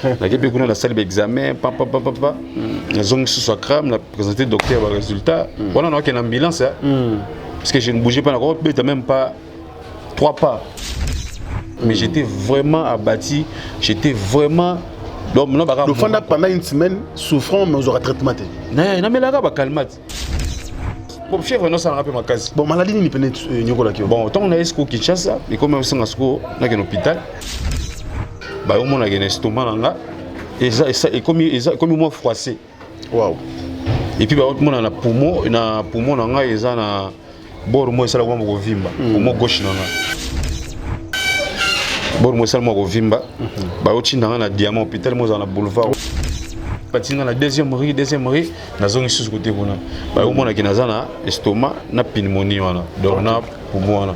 Nakebi kuna la salle d'examen, papa. Nazongi sous sa crame, la présenté docteur le résultat. Voilà, on a une ambulance. Parce que je ne bougeais pas encore, même pas 3 pas. Mais j'étais vraiment abattu, j'étais vraiment. Le fond pendant une semaine, souffrant, mais on aura traitement. Non, mais là, il va calmer. Bon, fièvre, non, ça n'a pas ma case. Bon, maladie, ni peine, bon, tant on a esco Kinshasa, et comme on a un hôpital, bah, on a un estomac là, et comme moi froissé. Waouh. Et puis, bah, on a un poumon, là, et ça, na bord moi, ça, là, on a vimba, poumon gauche là. Bord moi, ça, on a vimba, bah, on a un diamant hôpital, moi, on a boulevard. Dans la deuxième rue, nous avons sous côté pour nous. Bah, au moins, nous avons estomac, na pneumonie, donc na poumon.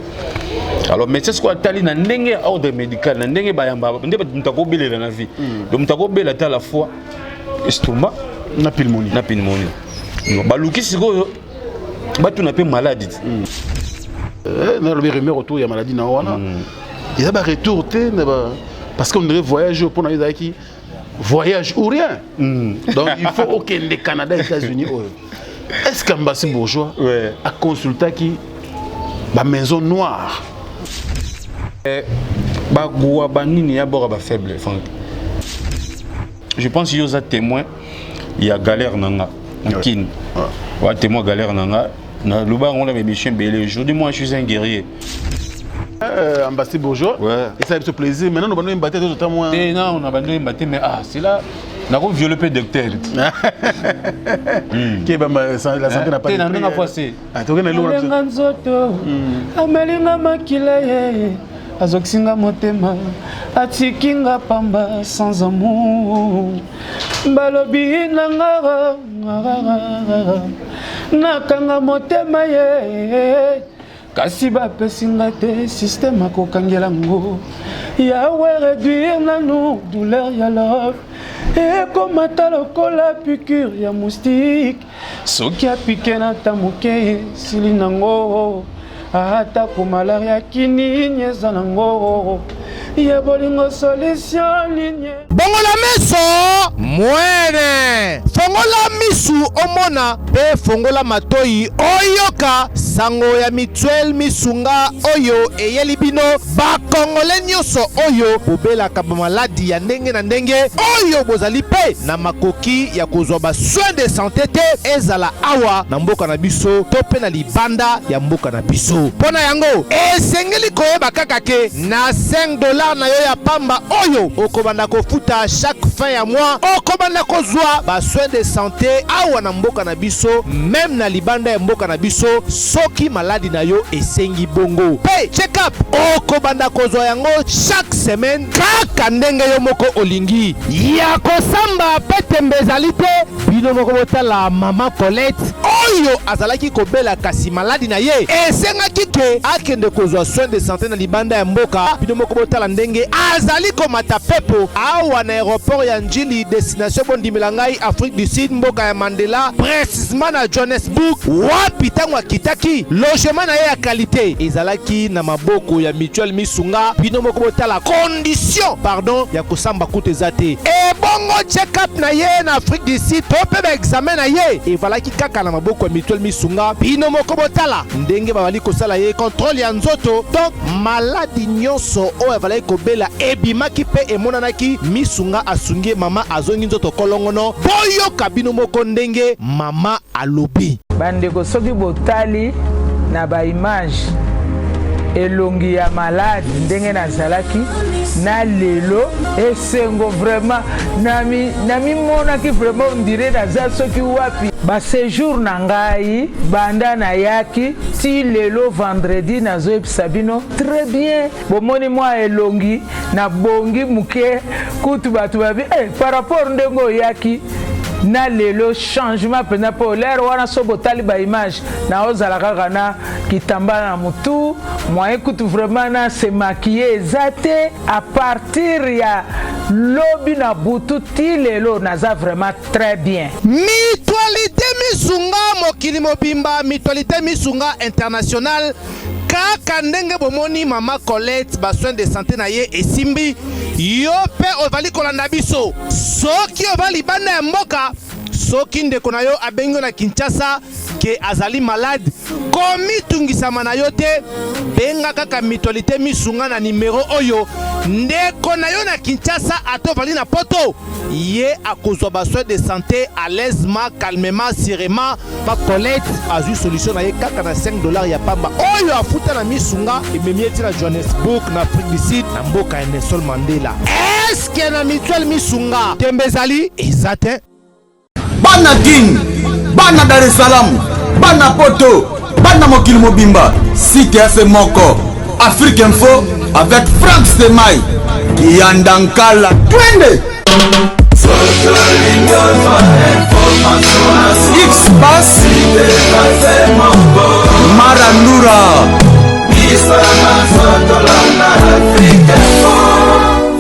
Alors, mais c'est ce qu'on a dit dans l'endroit ordre médical, dans l'endroit bayamba, on dit que nous avons belé dans la vie. Donc, nous avons belé à la fois estomac, na pneumonie. Bah, l'ouki c'est quoi? Bah, tu n'as pas maladie. Dans le remède autour, il y a maladie na wana. Il y a un retour, parce qu'on devrait voyager pour nous qui voyage ou rien. Donc il faut aucun des Canada et États-Unis. Est-ce qu'Ambassy Bourgeois a consulté qui la maison noire? Je pense qu'il y a témoin, il y a galère nanga. Il y a témoin galère nanga. Aujourd'hui, moi, je suis un guerrier. Ambassy Bourgeois, et ça a ce plaisir. Maintenant, nous allons battre tout le temps. Non, on a battu, mais c'est là. Nous avons violé le docteur. Qui est la santé n'a pas été. Azoxinga motema, atikinga pamba sans amour. Balobi nangara, nakanga motema ye. Kasi bapesinga te système akokangela ngo. Yawe réduire nanou douleur ya love. Et comme lokola piqûre ya moustique. Soki apike na tamuke silinango. Ata ko malaria kini nyeza nango. Ya bolingo solution ligne. Bongola meso mwene fongola misu omona pe fongola matoi oyoka sango ya mituel misunga oyo eyelibino ba kongole nyoso oyo bobela ka maladi ya ndenge na ndenge oyo bozali pe na makoki ya kozwa ba soins de santé te ezala awa na mboka na biso to pe na libanda ya mboka na biso pona yango esengeli koyeba kaka ke na $5 na yo ya pamba oyo okobanda kofuta chaque fin ya mois okobanda kozwa ba soins de santé awa na mboka na biso même na libanda ya mboka na biso soki maladi na yo esengi bongo pe check up okobanda kozwa yango chaque semaine kaka ndenge yo moko olingi ya kosamba pete mbezali te bino moko botala mama Colette oyo azalaki kobela kasi maladi na ye esengaki ke akende kozwa soins de santé na libanda ya mboka bino moko botala ndenge azali komata pepo awa na aéroport ya Njili destination bondimela ngai Afrique du Sud mboka ya Mandela précisément na Johannesburg wapi tango akitaki logement na ye ya qualité ezalaki na maboko ya mutuelle misunga bino moko botala condition ya kosamba kutu ezate e bongo check up na ye na Afrique du Sud to pe ba examen na ye evalaki kaka na maboko ya mutuelle misunga bino moko botala ndenge babali kosala ye contrôle ya nzoto donc maladi nyonso oyo evalaki kobela ebimaki pe emonanaki misunga asungie mama azongi nzoto kolongono boyoka bino moko ndenge mama alobi bandeko soki botali na ba image elongi ya malade ndenge nazalaki na lelo esengo vraiment nami monaki vraiment on dirait naza soki wapi ba séjour na ngai banda na yaki ti lelo vendredi nazoyebisa bino très bien bomoni mwa elongi na bongi muke kutu bato babi par rapport ndenge oyaki na lelo changement pena po l'air wana so botali ba image na ozala kaka na kitamba na mutu moi écoute vraiment na se maquiller ezate à partir ya lobi na butu ti lelo naza vraiment très bien mutualité misunga mokili mobimba mutualité misunga international kaka ndenge bomoni mama Colette ba soins de santé na ye esimbi yo pe ovali kolanda biso soki ovali bana ya mboka soki ndeko na yo abengi na Kinshasa ke azali malade komitungisama na yo te benga kaka Mutualité Misunga na numero oyo ndeko na yo na Kinshasa atovali na poto ye akozwa basoin de santé à l'aisement calmement sereinement ba Colette azui solution na ye kaka na $5 ya pamba oyo afuta na Misunga ememi eti na Johannesburg na Afrique du Sud na mboka ya Nelson Mandela. Est-ce que na Mutuelle Misunga tembezali ezate bana King, bana Dar es Salaam, bana Poto, bana Mokili Mobimba, site FM Moko, Afrique Info avec Frank Stemai, Yandankala, twende X-Bass, Marandura,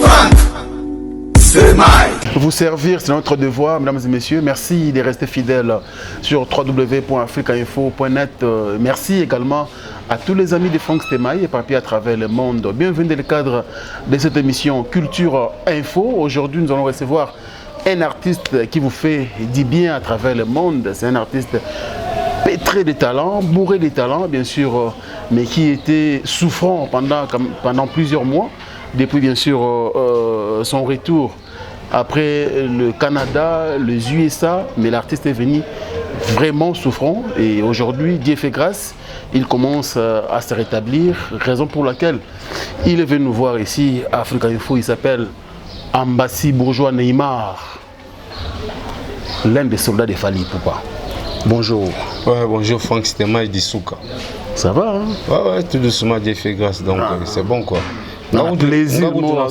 Frank Stemai. Vous servir, c'est notre devoir, mesdames et messieurs. Merci de rester fidèles sur www.africainfo.net. Merci également à tous les amis de Frank Stemai éparpillés à travers le monde. Bienvenue dans le cadre de cette émission Culture Info. Aujourd'hui, nous allons recevoir un artiste qui vous fait du bien à travers le monde. C'est un artiste pétré de talent, bourré de talent, bien sûr, mais qui était souffrant pendant plusieurs mois, depuis bien sûr son retour après le Canada, les USA, mais l'artiste est venu vraiment souffrant et aujourd'hui, Dieu fait grâce, il commence à se rétablir, raison pour laquelle il est venu nous voir ici à Africa Info. Il s'appelle Ambassi Bourgeois Neymar, l'un des soldats de Fali Poupa. Bonjour. Ouais, bonjour Frank Stemai d'Issouka. Ça va hein? Ouais, tout doucement, Dieu fait grâce, donc c'est bon quoi. Non, plaisir. Neymar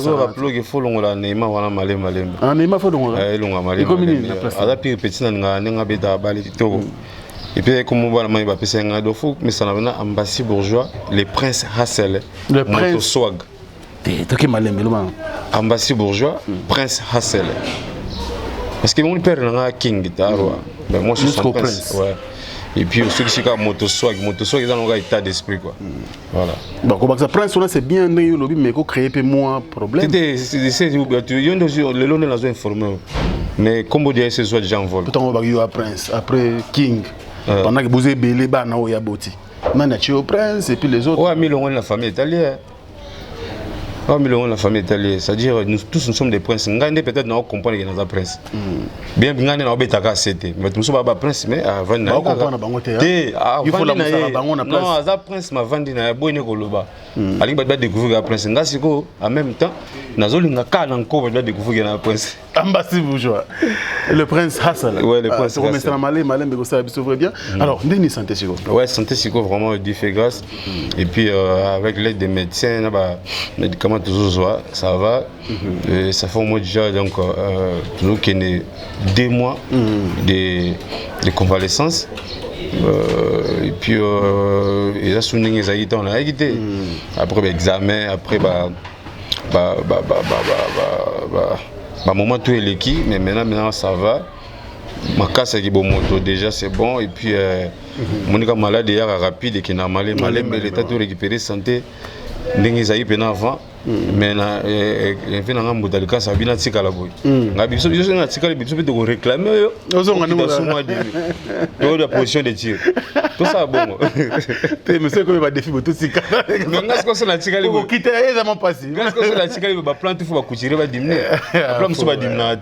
faut donc. et puis comme on voit la main va passer un adofo mais ça n'a Ambassi Bourgeois le prince Hassel le prince Motoswag Ambassi Bourgeois prince Hassel parce que mon père n'a king mais moi je suis son prince ouais. Et puis ceux qui sont Motoswag ils ont un état d'esprit quoi. Voilà. Bon comme ça prince là c'est bien né lobby mais ko créer peu moins problème. C'est le long de la zone informé. Mais comme vous dites, c'est soit déjà en vol. Pourtant on va y avoir prince après king. Pendant que vous avez belé ba na oya boti. Maintenant tu es prince et puis les autres. Ouais, mais la famille italienne. Ah, mais la famille italienne, c'est-à-dire nous tous nous sommes des princes. Ngande peut-être nous comprenons que nous sommes princes. Bien ngande na obeta ka c'était. Mais nous sommes pas prince mais avant na. On comprend na bango te. Il faut la musala bango na place. Non, aza prince ma vandi na boine ko loba. Ali ba découvrir prince ngasi ko en même temps nazolinga kana nko ba découvrir na prince. Ambassi Bourgeois. Le prince Hassan. Ouais, le prince Hassan. C'est malin mais ça s'ouvre bien. Alors, ndeni santé siko. Ouais, santé siko vraiment Dieu fait grâce. Et puis avec l'aide des médecins là ba médicaments toujours ça va. Ça fait au moins déjà donc toujours qu'il y a 2 mois de convalescence. Et puis il a souligné les aïtés on a quitté. Après l'examen après moment tout est liquide mais maintenant ça va. Ma casse est bon moto déjà c'est bon et puis mon malade hier rapide et qui n'a mal mais l'état de récupérer santé ndenge aïe pena avant mais na fait na ngambo dalika ça bina tika la boy ngabi biso na tika biso peut te réclamer yo ozonga no la position de tir tout ça bon te monsieur comme va défi tout tika mais ngas ko na tika li quitter aisément passé ngas ko na tika li ba plante faut ba coucher ba diminuer plan so ba diminuer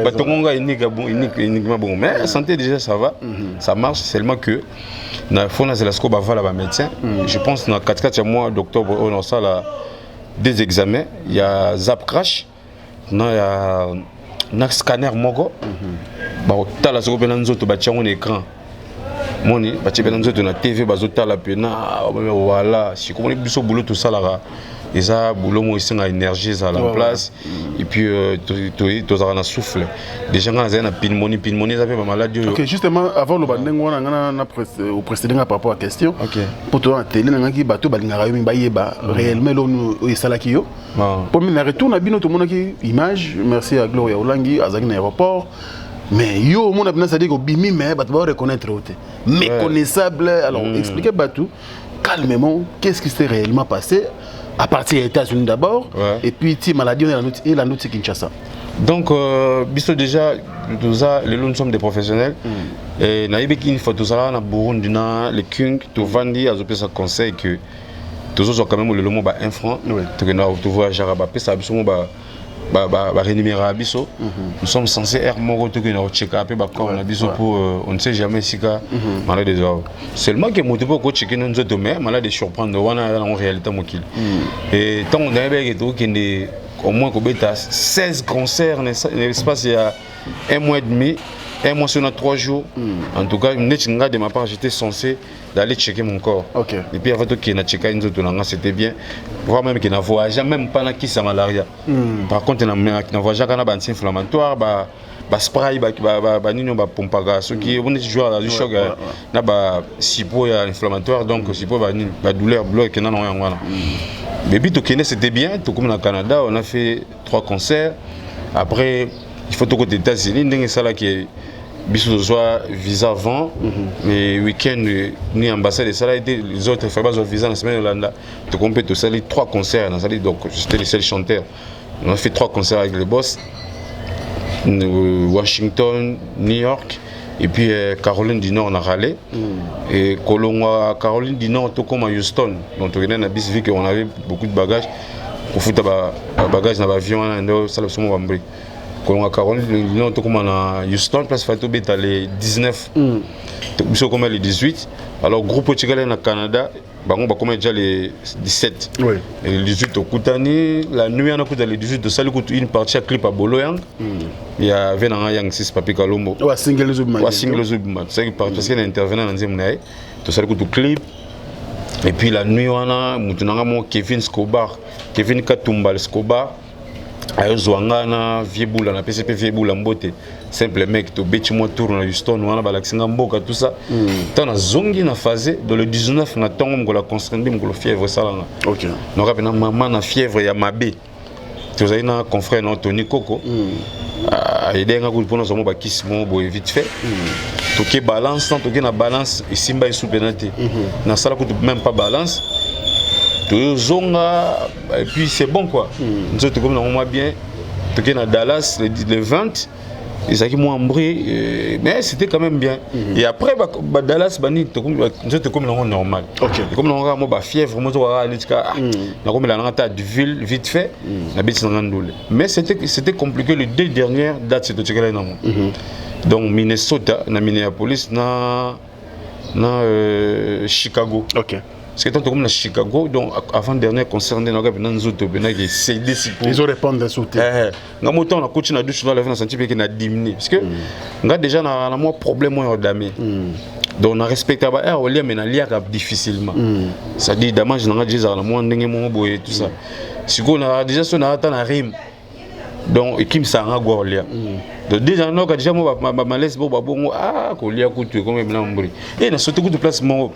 ba tongonga uniquement bon mais santé déjà ça va ça marche seulement que na fona c'est la scope avant la médecin je pense na 4 mois d'octobre on a ça là des examens, il y a Zap Crash, il y a un scanner Mogo, il y a un écran. Moni, il y a un TV, voilà, si on est boulot tout ça là, et ça boulot moi ici a énergie ça la place et puis tu as un souffle déjà quand on a pneumonie ça fait pas maladie. OK, justement avant le bandeng on a au précédent par rapport à question. OK. Pour toi télé na ngi bato balingaka yo bayeba réellement lo esalaki yo. Pour me retour na bino to monaki image merci à Gloria Olangi azaki na aéroport. Mais yo mon abna ça dit que bimi mais bato ba reconnaître route. Méconnaissable alors expliquez bato calmement qu'est-ce qui s'est réellement passé. à partir des États-Unis d'abord, et puis tu maladie et la note c'est Kinshasa. Donc, déjà, nous sommes des professionnels. Et nous avons fait tout ça, nous Burundi, les Kung, tout Vandi, nous avons conseil que tous autres quand même le mot 1 franc. Nous avons Jaraba, ça a rémunéré à Bisso. Nous sommes censés être morts, nous checker pour on ne sait jamais si malade des ordres. Seulement que nous devons checker nos autres mais malade de surprendre en réalité. Et tant qu'on a au moins qu'on a 16 concerts l'espace il y a 1 mois et demi, 1 mois sur 3 jours. En tout cas, de ma part, j'étais censé d'aller checker mon corps. Et puis avant tout qu'il y a checké une autre langue, c'était bien. Voir même qu'il n'a voyagé même pas qui sa malaria. Par contre, il n'a voyagé qu'un anti-inflammatoire, spray, nino pompaga. Ceux qui on est joueur du choc, na sipo inflammatoire donc sipo douleur bloc que non non. Mais puis c'était bien, tout comme au Canada, on a fait 3 concerts. Après, il faut tout côté des États-Unis, il y a ça là qui est soit visa avant, mais week-end ni ambassade, ça a été les autres il faut visa dans la semaine Hollande. Donc on peut tout ça 3 concerts dans ça donc j'étais le seul chanteur. On a fait 3 concerts avec les boss. Washington, New York et puis Caroline du Nord on a râlé et Caroline du Nord tout comme à Houston donc on a vu qu'on avait beaucoup de bagages pour foutre bagages dans l'avion ça le sommet Bambri Caroline du Nord tout comme à Houston place Fatou Beta les 19 tout comme les 18 alors groupe Tchigale au Canada on va commencer déjà les 17 et les 18 au Koutani la nuit on a coupé les 18 de salut une partie à clip à Boloyang il y a Venanga Yang 6 Papi Kalombo single Zubman c'est parce qu'il intervenant dans Zemnaï de salut tout clip et puis la nuit on a mon Kevin Katumba Escobar Zwangana Vieboula na PCP Vieboula Mbote simple mec to beti moi tour na Houston wana balaksinga mboka tout ça tant na zongi na phase dans le 19 na tongo ngola constrandi ngolo fièvre salanga no rapena maman na fièvre ya mabe tu as un confrère Tony Coco aider nga pour nous ba kismo boy vite fait to ke balance tant to ke na balance et simba sous penalty na sala ko même pas balance zonga et puis c'est bon quoi nous autres comme on bien toqué dans Dallas le 20 ils ont qui moi embré mais c'était quand même bien et après Dallas bani nous autres comme normal comme on a moi fièvre moi na comme la nata de ville vite fait la bête dans ndole mais c'était compliqué les 2 dernières dates c'était toqué là donc Minnesota na Minneapolis na Chicago parce que tant que comme à Chicago, donc avant dernier concert, nous avons des CD. Ils ont répondu à sauter. Nous avons un coach na douche dans la senti que na diminué parce que nous avons déjà un problème d'ami. Donc on a respecté ba air au lien mais na lien difficilement. Ça dit dommage na déjà na moi ndenge mo boye tout ça. Si on a déjà son attend na rime. Donc équipe ça en Golia. Donc déjà nous déjà moi malaise bon ko lia ko tu comme na mbri. Et na sauté coup de place mon.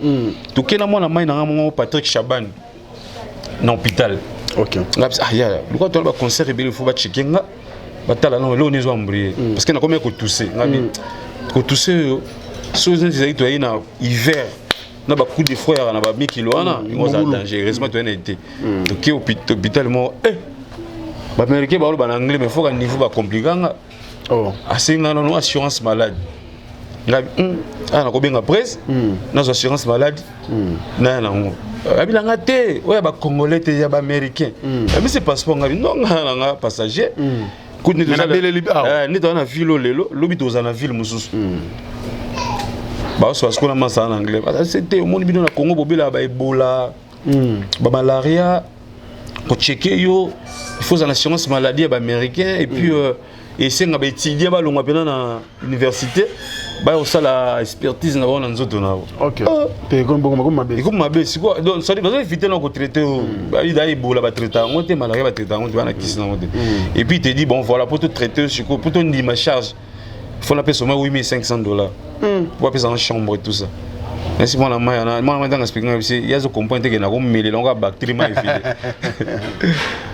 Tout kena moi na mai na mon Patrick Chaban. Na hôpital. Ya, pourquoi tu as concert et il faut ba checker nga. Batala non là on est mbri parce que na comme ko tousser. Ko tousser chose des to na hiver. Na ba coup de froid na ba 1000 kg wana, il was danger. Heureusement tu as été. Donc hôpital mo les Américains parlent en anglais, mais il faut qu'un niveau compliqué. Assez non assurance maladie. On a combien de presse? Nos assurance maladie. Non. Ouais, bah Congolais, t'es Américain. Mais c'est passeport, non, passager. Coup de ni dans la ville, l'obit aux la ville, moussous. Bah, soit ce qu'on a massé en anglais. C'était au monde bidon à Congo, Bobila, Ebola, malaria. Pour checker yo il faut une assurance maladie américain et puis essayer d'étudier ba longa pena na université ba au sala expertise na wana nzoto na te comme mabe c'est quoi donc ça dit besoin éviter non traiter ba ida ebola ba traiter on te malaria ba traiter on te na kisi na on et puis il te dit bon voilà pour te traiter pour ton ma charge il faut la payer seulement $8500 pour payer en chambre et tout ça. Merci moi dans l'explication il y a ce comprendre que na ko mêler longa bactérie ma éviter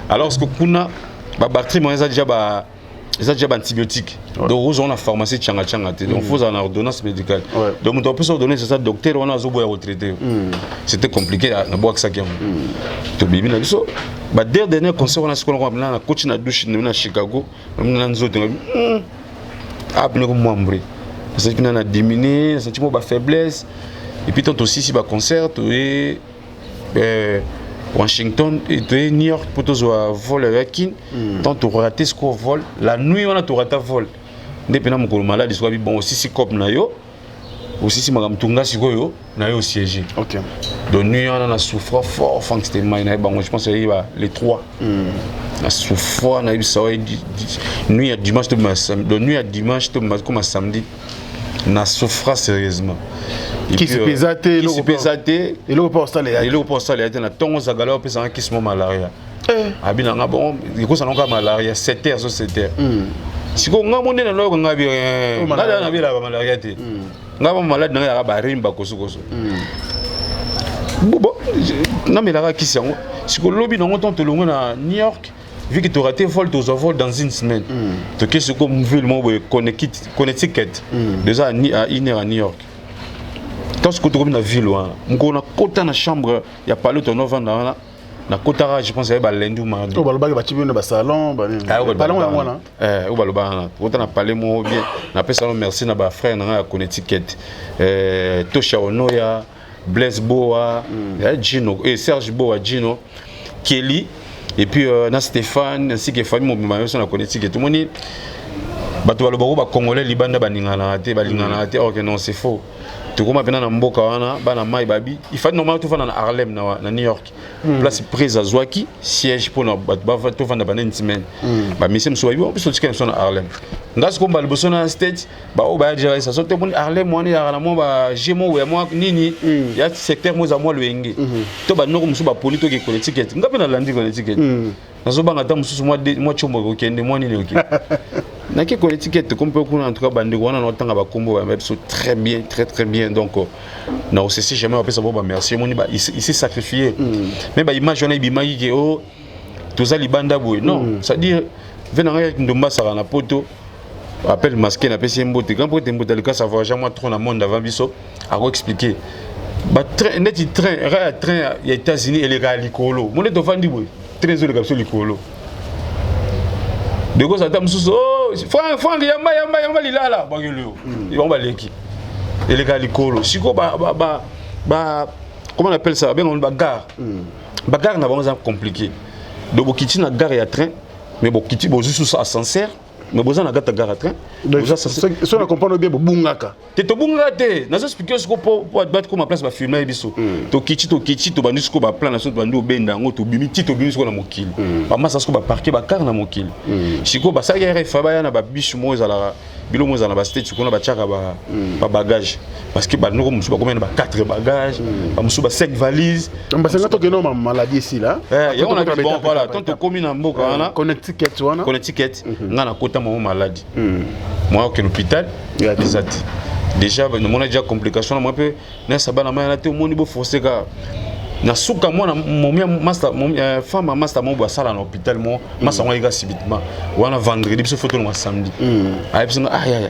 alors ce que kuna ba bactérie moi ça déjà ba ça déjà antibiotique. Donc on a pharmacie tchanga donc faut en ordonnance médicale. Donc on peut se donner c'est ça docteur on a zo boya retraité. C'était compliqué na boire ça qui to bibi na biso. Ba dernier concert on a ce qu'on a na coach na douche na Chicago, na nzoto ah bien comme moi mbri. Ça qui na diminué, sentiment ba faiblesse et puis tant aussi si ba concert et Washington et New York pour tous vol avec tant tu raté ce qu'on vol la nuit on a tout raté vol depuis na mukolo malade soit bon aussi si cop na yo aussi si magam tunga siko yo na yo siège. OK. Donc nuit on a souffert fort enfin c'était maina bon je pense les trois la souffert na ça nuit à dimanche de nuit à dimanche comme à samedi na souffert sérieusement. Qui se pésaté et le postal est na tongo za galop pesa un kismo malaria abina nga bon iko sa nonga malaria 7h sur 7h siko nga monde na lo nga bi ngala na bi la malaria te nga ba malade na ya ba rimba kosukoso bon na me la kisi yango siko lobi na ngoto to longo na New York vu que tu raté vol vol dans une semaine to que ce comme ville mo Connecticut déjà à 1h à New York. Quand je suis dans la ville, je suis dans la chambre, il y a pas le temps avant na kotara je pense ba lundi ou mardi. To baloba ba tibi na salon ba ni. Palon ya mwana. O baloba na na parler mo bien. Na pesa merci na ba frère na Connecticut. Tosha Onoya, Blaise Boa, Gino et Serge Boa Gino, Kelly et puis na Stéphane ainsi que famille mo sur na Connecticut. Tout le monde bato baloba ba congolais libanda baningana te balingana te. OK non c'est faux. Tu vois maintenant na mboka wana bana mai babi il faut normalement tout faire na Harlem na New York place prise à Zwaki siège pour na ba to vanda bana une semaine ba monsieur mso babi on peut sortir na Harlem ngas ko mbali boso na state ba o ba déjà ça sorte pour Harlem wani ya na mo ba jemo we mo nini ya secteur mo za mo lwenge to ba noko mso ba poli to ke Connecticut ngapi na landi Connecticut nazo banga ta msusu mo chombo ko kende mo nini ok na ke Connecticut comme peut en tout cas bande wana na tanga ba kombo ba mebso très bien donc na aussi jamais on peut savoir merci mon il s'est sacrifié mais ba image on a bimaki ke oh toza libanda boy non ça dire venanga ndomba sara na poto appel masqué na pesi mbote quand pour tembote le cas savoir jamais trop na monde avant biso a expliquer ba train net train ya États-Unis et les gars likolo mon to vandi boy très le capsule likolo de quoi ça t'a sous oh Franck yamba lilala bagelo yamba leki et les gars likolo siko ba comment on appelle ça ben on bagarre na vraiment compliqué donc bokiti na gare ya train mais bokiti bo juste sous ascenseur mais boza na gata gare à train boza ça si on comprend bien bungaka te to bungate na expliquer ce ko pour battre comme place ba filmer biso to kiti to bandi ce ko ba plan na so bandi obenda ngo to bimi ce ko na mokili ba massa ce ko ba parquer ba car na mokili siko ba sa gare fa ba ya na ba bichu mo ezala bilo mo ezala ba stage ko na ba chaka ba bagage parce que ba noko musu ba combien ba 4 bagages ba musu ba 5 valises ba senga to que non maladie ici là ya on a bon voilà tant to commune en mboka wana Connecticut ngana kota mon maladie moi que l'hôpital déjà on a déjà complication moi peu na sabana ma te moni bo forcer ka na suka moi mon master mon femme master mon bo sala na hôpital moi master moi ega subitement wana vendredi biso photo no samedi ay biso ya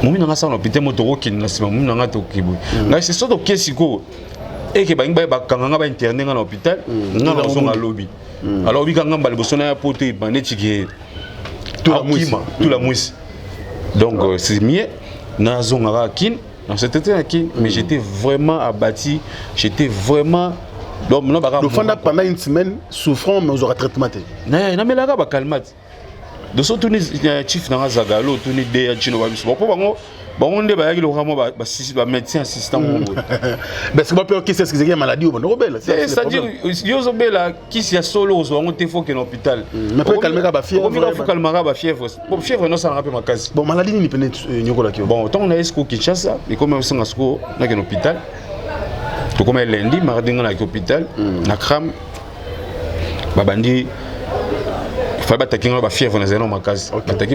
momi na sala na hôpital mo to ko na sima momi na to kibu na c'est ça to kesiko et que ba kanga ba interner na hôpital na na zonga lobby alors bi kanga mbali boso na pote ba netiki tout la mousse donc c'est mieux na zonga kin dans cette kin mais j'étais vraiment abattu j'étais vraiment donc non ba le fanda pendant une semaine souffrant mais aux traitement na mais la ba calmate de so tuni chief na zagalo tuni de chino ba biso po bango bon on débat avec le vraiment ba médecin assistant parce que moi peur qui c'est ce que c'est maladie ou bon rebelle c'est-à-dire yozo bela qui s'y a solo zo on te faut que l'hôpital mais peut calmer ba fièvre on faut calmer ba fièvre bon fièvre non ça rappelle ma case bon maladie ni peut nyokola ki bon tant on a esco Kinshasa et comme on a sco na que l'hôpital to comme lundi mardi na l'hôpital na kram babandi il fallait attaquer la fièvre dans un case attaquer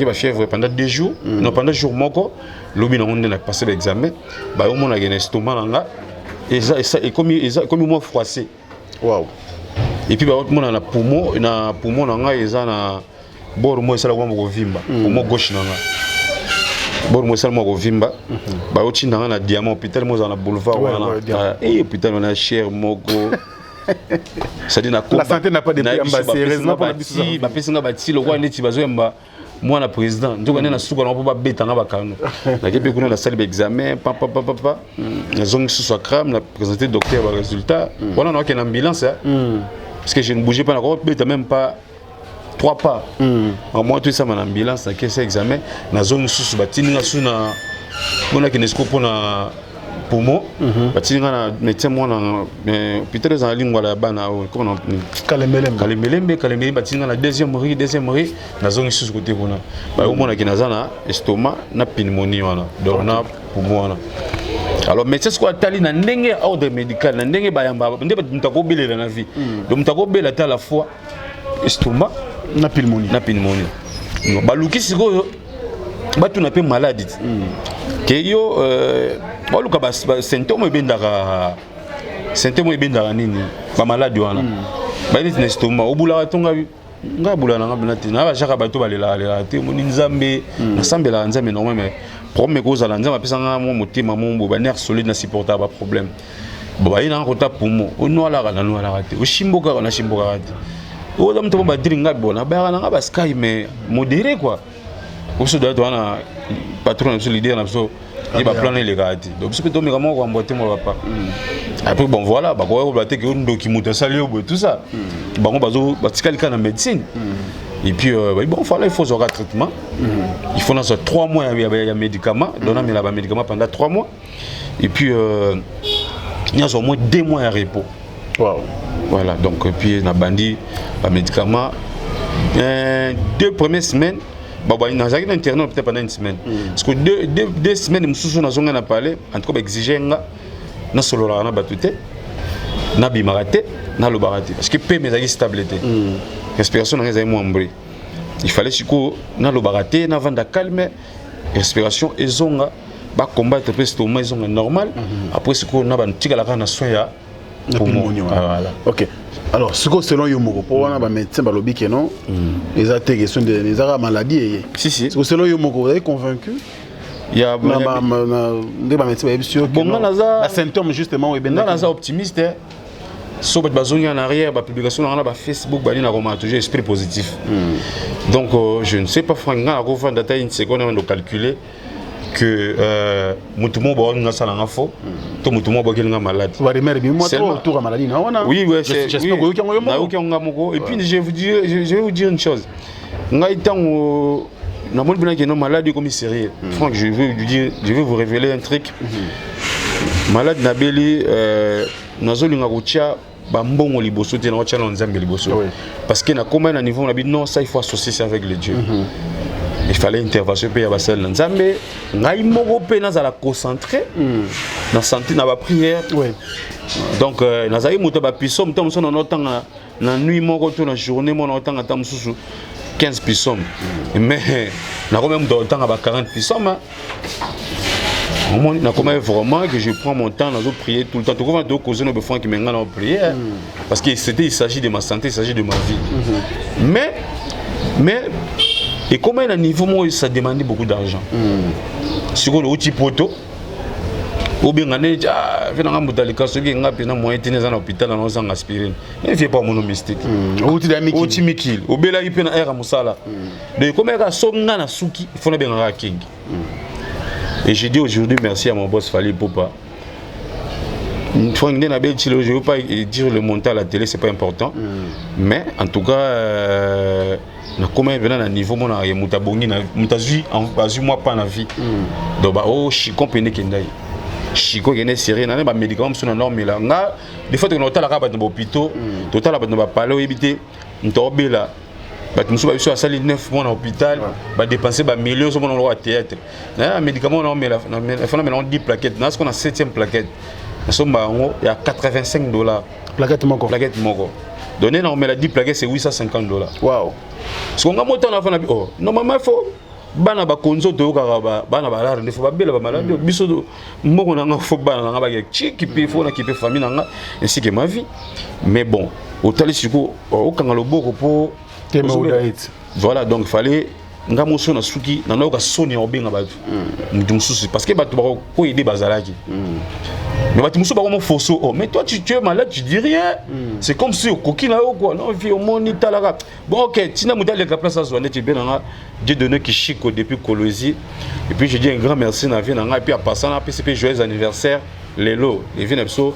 la fièvre pendant 2 jours non pendant jour moko lobi na on a passé l'examen ba au mon a gagné estomac là et ça et comme moi froissé waouh et puis ba au mon na poumon na nga eza na bord moi sala mo vimba mo gauche nanga bord moi sala mo vimba ba oti nanga na diamant hôpital mo na boulevard wana et hôpital on a cher moko ça dit na la santé n'a pas de prix ambassadeur pour la bisi ba pesinga ba ti lokwa neti bazoyemba moi na président ndoka na suka na ba beta na bakano na kepe kuna na salle d'examen papa na zone sous cram na présenter docteur ba résultat voilà na une ambulance parce que je ne bougeais pas na beta même pas 3 pas en moi tout ça mon ambulance na caisse examen na zone sous batininga sous na mona kinesco pona poumon batininga na médecin moi na hôpital za lingwa la bana comment Kalemelembe batininga na deuxième rue na zone sous côté kuna ba mona kinazana estomac na pneumonie wana donc na poumon wana alors médecin ko atali na ndenge ordre médical na ndenge bayamba ndebe mutako belela na vie donc mutako bela ta la fois estomac na pneumonie baluki sikoyo batu na pe maladie ke yo baluka ba symptôme ebendaka nini ba maladie wana ba ni estomac obula tonga nga bula na ngabina tina ba jaka bato balela te moni nzambe na sambela nzambe normal mais problème ko za nzambe apesa nga mo motima mo ba nerf solide na supporter ba problème bo ba ina ko ta poumon ono ala te o shimboka na shimboka te o dam to ba diringa bona ba na ba sky mais modéré quoi o se doit wana patron sur leader na so il va planer les gars donc ce que to me comment ko mbote mo papa après bon voilà ba ko ba te ke ndo kimuta salio tout ça ba ko bazo ba tikalika na médecine et puis bon voilà il faut un traitement il faut dans 3 mois il y a médicaments donner mais là ba médicaments pendant 3 mois et puis il y a au moins 2 mois à repos. Wow. Voilà, donc puis na bandi ba médicaments 2 premières semaines bah na zaki internet peut-être pendant une semaine parce que 2 semaines mususu na zonga na parler en tout cas exiger nga na solo la na batute na bimarate na lobarate parce que pe mes stabilité respiration na ezai mwambri il fallait siko na lobarate na vanda calme respiration ezonga ba combattre pe estomac ezonga normal après siko na ban tika la kana soin ya pneumonie. Voilà. OK. Alors, ce que selon Yomoko, pour un médecin balobi que non, les question des maladies. Si. Ce que selon Yomoko, vous avez convaincu? Il y a des médecins sûr que la symptôme justement est bien. Non, optimiste. Sur votre bazoonie en arrière, la publication dans la Facebook, il y a toujours esprit positif. Donc, je ne sais pas franchement, on va une seconde on calculer que mutumo bo nga sala nga fo to mutumo bo kelinga malade va remettre bien moi autour à maladie non oui j'espère que yo et puis je vais vous dire une chose nga itango na moni bina que non malade comme sérieux franck je vais vous révéler un truc malade na beli nazolinga kutia bambongo liboso te na wacha na nzambe liboso parce que na comment na niveau na bi non ça il faut associer ça avec le Dieu. Il fallait intervention pour y salle nzambe ngai moko pe na za concentrer na santé na ba prière donc nazali moto ba piso mto so na notanga na nuit moko to na journée mo na otanga ta mususu 15 pisom mais na ko même otanga ba 40 pisom na comment vraiment que je prends mon temps na prier tout le temps to ko va de causer no be fond qui menga na prière parce que il s'agit de ma santé, il s'agit de ma vie mais et comment à niveau moi ça demandait beaucoup d'argent. Sur le outil poteau, ou bien on est venant à ce qui est un moyen de tenir un hôpital dans un aspirine. Il ne fait pas mon mystique. Outil Mikil, ou bien là il peut y avoir un moussala. Donc comment il y a un souki, il faut bien un king. Et j'ai dit aujourd'hui merci à mon boss Fali Popa. Une fois que je ne veux pas dire le montant à la télé, c'est pas important. Mais en tout cas, comment il à niveau mon arrière mutabongi na mutazui en basu moi pas na vie donc bah oh chiko pene kendai chiko gene sérieux na ba médicaments sont normes là nga des fois que on tala ka ba dans hôpital total ba ba parler éviter ntobela ba tumusu ba biso asali 9 mois na hôpital ba dépenser ba millions sur mon endroit théâtre na médicaments non mais la faut on 10 plaquettes na ce qu'on a 7e plaquette na somba il y a $85 plaquette moko donné non mais la 10 plaquettes c'est $850. Waouh. Parce qu'on a monté en avant, oh, normalement il faut bana ba konzo to ka bana ba la il faut ba bela ba malade biso moko na nga faut bana nga ba ki pe faut na ki pe famille na nga ainsi que ma vie mais bon au tali siko au kanga loboko pour Tema Udaït Voilà, donc il fallait ngamoso na suki na noka soni obenga batu. Parce que batu ko aider bazalaki. Mais batu musu ba comme fosso. Oh, mais toi tu es malade, tu dis rien. C'est comme si au coquine là quoi. Non, vie au moni talaka. Bon OK, tina mutale ka place ça tu bien nga Dieu donné qui chico depuis Colosie. Et puis je dis un grand merci na vie nga et puis à passant na PCP joyeux anniversaire Lelo. Et vient abso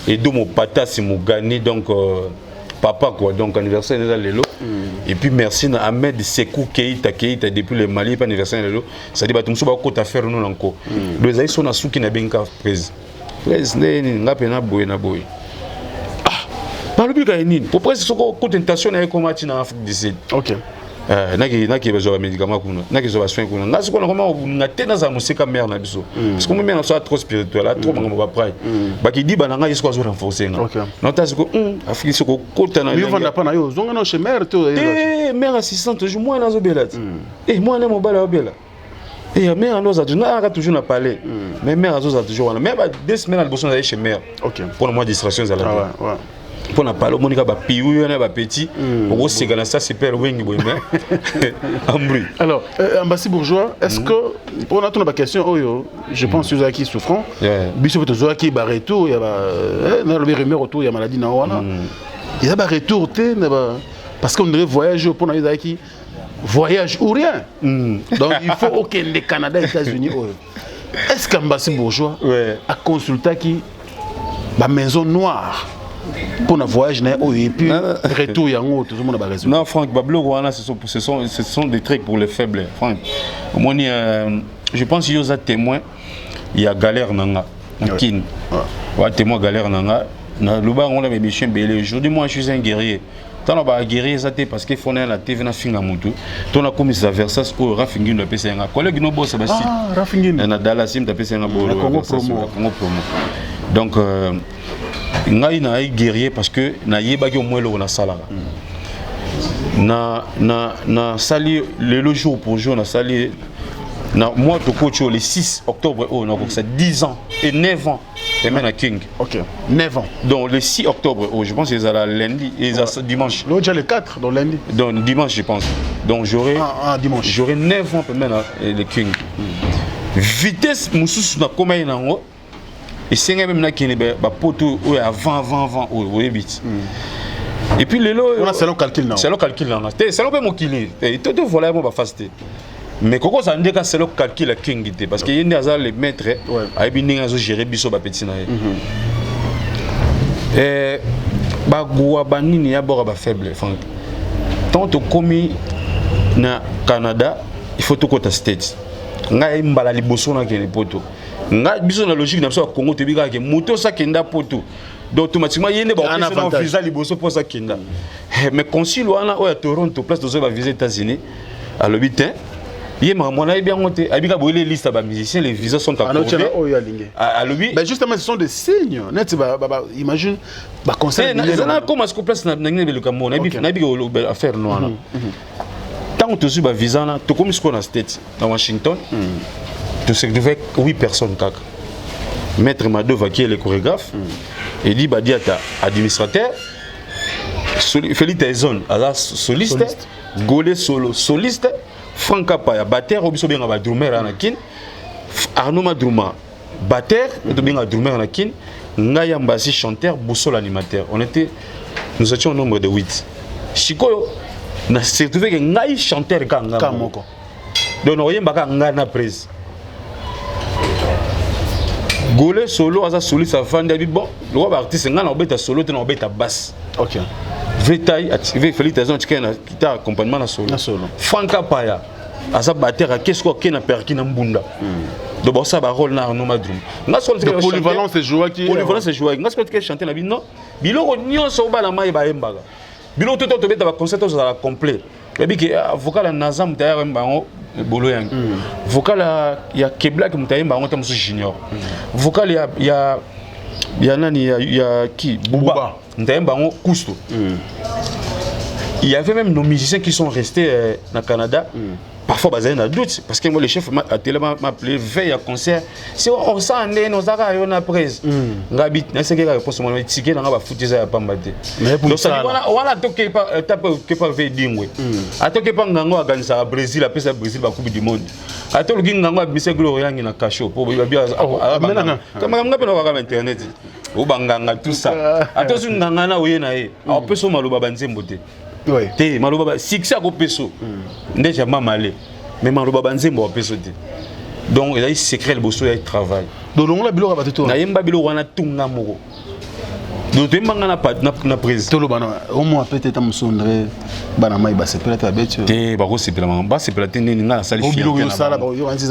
et do mon pata c'est mon gagné donc papa quoi donc anniversaire là Lelo. Et puis merci à Ahmed Sekou Keita depuis le Mali pas anniversaire Lelo. Ça dit batu musu ba ko ta faire nous encore. Les aïs sont na suki na benka prise. Prise nga pena boy na boy. Ah, par le but gagnine. Pour presque ce ko tentation na ko match na Afrique du Sud. OK. Naki besoin médicaments kuna. Naki besoin soins kuna. Nga siko na comment na tena za musika mère na biso. Parce que moi mère soit trop spirituel, trop manga ba pray. Ba ki di ba nga yesko zo renforcer nga. Non ta siko Afrique siko kota na. Mais on va pas na yo zonga no chez mère to. Mère assistante toujours moi na zo belati. Moi na mobala obela. Et mère nous a toujours na parler. Mais mère a toujours na. Même 2 semaines elle bosse chez mère. OK. Pour moi distraction za la. Ouais. Pour na parler monika ba piou na ba petit. Pour se gana ça super wengi boyme. Ambri. Alors, Ambassi Bourgeois, est-ce que pour na ton question oyo, je pense que qui souffrant. Biso to zoaki ba retour ya ba na le rumeur autour ya maladie na wana. Il y a ba retour te na ba parce qu'on devrait voyager pour na qui voyage ou rien. Donc il faut aucun des Canada et États-Unis. Est-ce qu'Ambassi Bourgeois a consulté qui la maison noire pour un voyage et puis retour yango tout le monde a raison. Non Franck Bablo wana ce sont des trucs pour les faibles Franck. Moi je pense qu'il y a témoin il y a galère nanga kin. Ouais témoin galère nanga na luba on a mes chiens belé aujourd'hui moi je suis un guerrier. Tant on guerrier ça parce qu'il faut la TV na finga mutu. Ton a commis ça versas au Rafingin le PC nga collègue no boss basi. Ah Rafingin. Na Dallas sim PC nga bolo. Congo promo. Donc ngai na guerrier parce que na yebaki au moins le na sala. Na sali le jour pour jour na sali na moi to coach le 6 octobre on a ça 10 ans et 9 ans et même à King. OK. 9 ans. Donc le 6 octobre je pense qu'ils allaient lundi et dimanche. L'autre déjà le 4 donc lundi. Donc dimanche je pense. Donc j'aurai dimanche. J'aurai 9 ans maintenant le King. Vitesse mususu na koma yango. Et c'est même là qui est ba poto avant au bit. Et puis le lot on a selon calcul là. Selon calcul là. C'est le mon kili. Et tout voilà mon ba fasté. Mais comment ça ndeka c'est le calcul la king parce que yende azal les maîtres a bininga zo gérer biso ba petit na. Ba goa banini ya bora ba faible. Tant to komi na Canada, il faut tout côté state. Nga mbala liboso na ke poto. Nga biso na logique na biso Congo te bika ke moto sa kenda poto. Donc automatiquement yende ba on visa liboso pour ça kenda. Mais consul wana o ya Toronto place de va viser États-Unis à le 8 il est bien monté. Abika boile liste ba musiciens les visas sont accordés. À lui. Ben justement ce sont des signes. Net imagine ba conseil. Na comment est-ce que place na ngene le Cameroun. Na bika affaire noire. Tant que tu ba visa na to comme ce qu'on a state dans Washington. Tu sais que 8 personnes kaka. Maître Madova qui est le chorégraphe. Il dit ba diata administrateur Félix Tyson ala soliste. Golé solo soliste. Franka Paya, batteur, obiso bien ba drummer anakin. Arnaud Madrouma, batteur, et bien drummer anakin. Ngaya Mbasi chanteur, Boussol animateur. Nous étions au nombre de 8. Chiko, na certifié que Ngaï chanteur Kamoko. Donc on y a Ngana prise. Golé solo, asa solo sa fan de bon. Le roi artiste Ngana obeta solo, tu obeta basse. OK. Vetaï, Félix Tyson qui a accompagnement na solo. Franka Paya, asa batteur qu'est-ce qu'on a perdu na mbunda. Donc ça ba rôle na Arnaud Madroum. De polyvalence c'est joueur qui polyvalence c'est joueur. Ngas ko chanter na bino. Biloko nyonso ba la mai ba embaga. Biloko toto to beta ba concert to za complet. Bebi que vocal na Nazam tayer mbango bolo yang. Vocal ya Kebla ki mutaye mbango tamusu junior. Vocal ya nani ya qui Bouba. Mbango Cousteau. Il y avait même nos musiciens qui sont restés au Canada. parfois bazali na doute parce que moi le chef m'a appelé veille à concert si on s'en nos ara yo na prise ngabi na seke ka réponse moi ticket na ba foutiza ya pamba te donc ça wala toke pas tape que pas veille dingwe atoke pas ngango aganisa Brésil apesa Brésil ba coupe du monde atolo ngango abise gloria ngi na cacho po ba bia kama ngape na ka internet o banganga tout ça atosу nganga na oye na ye a peso maloba banzembo te oui te maloba succès ko peso ndeja mamale mais maloba banzembo a peso te donc il y a secret le bosso il travail donc on la bilo ba to na yemba bilo wana tunga moko donc tu mbanga na prise to lo bana au moins peut-être musondre bana mai ba se pelata betu te ba ko se pelata ba se pelata ni nga sali fierté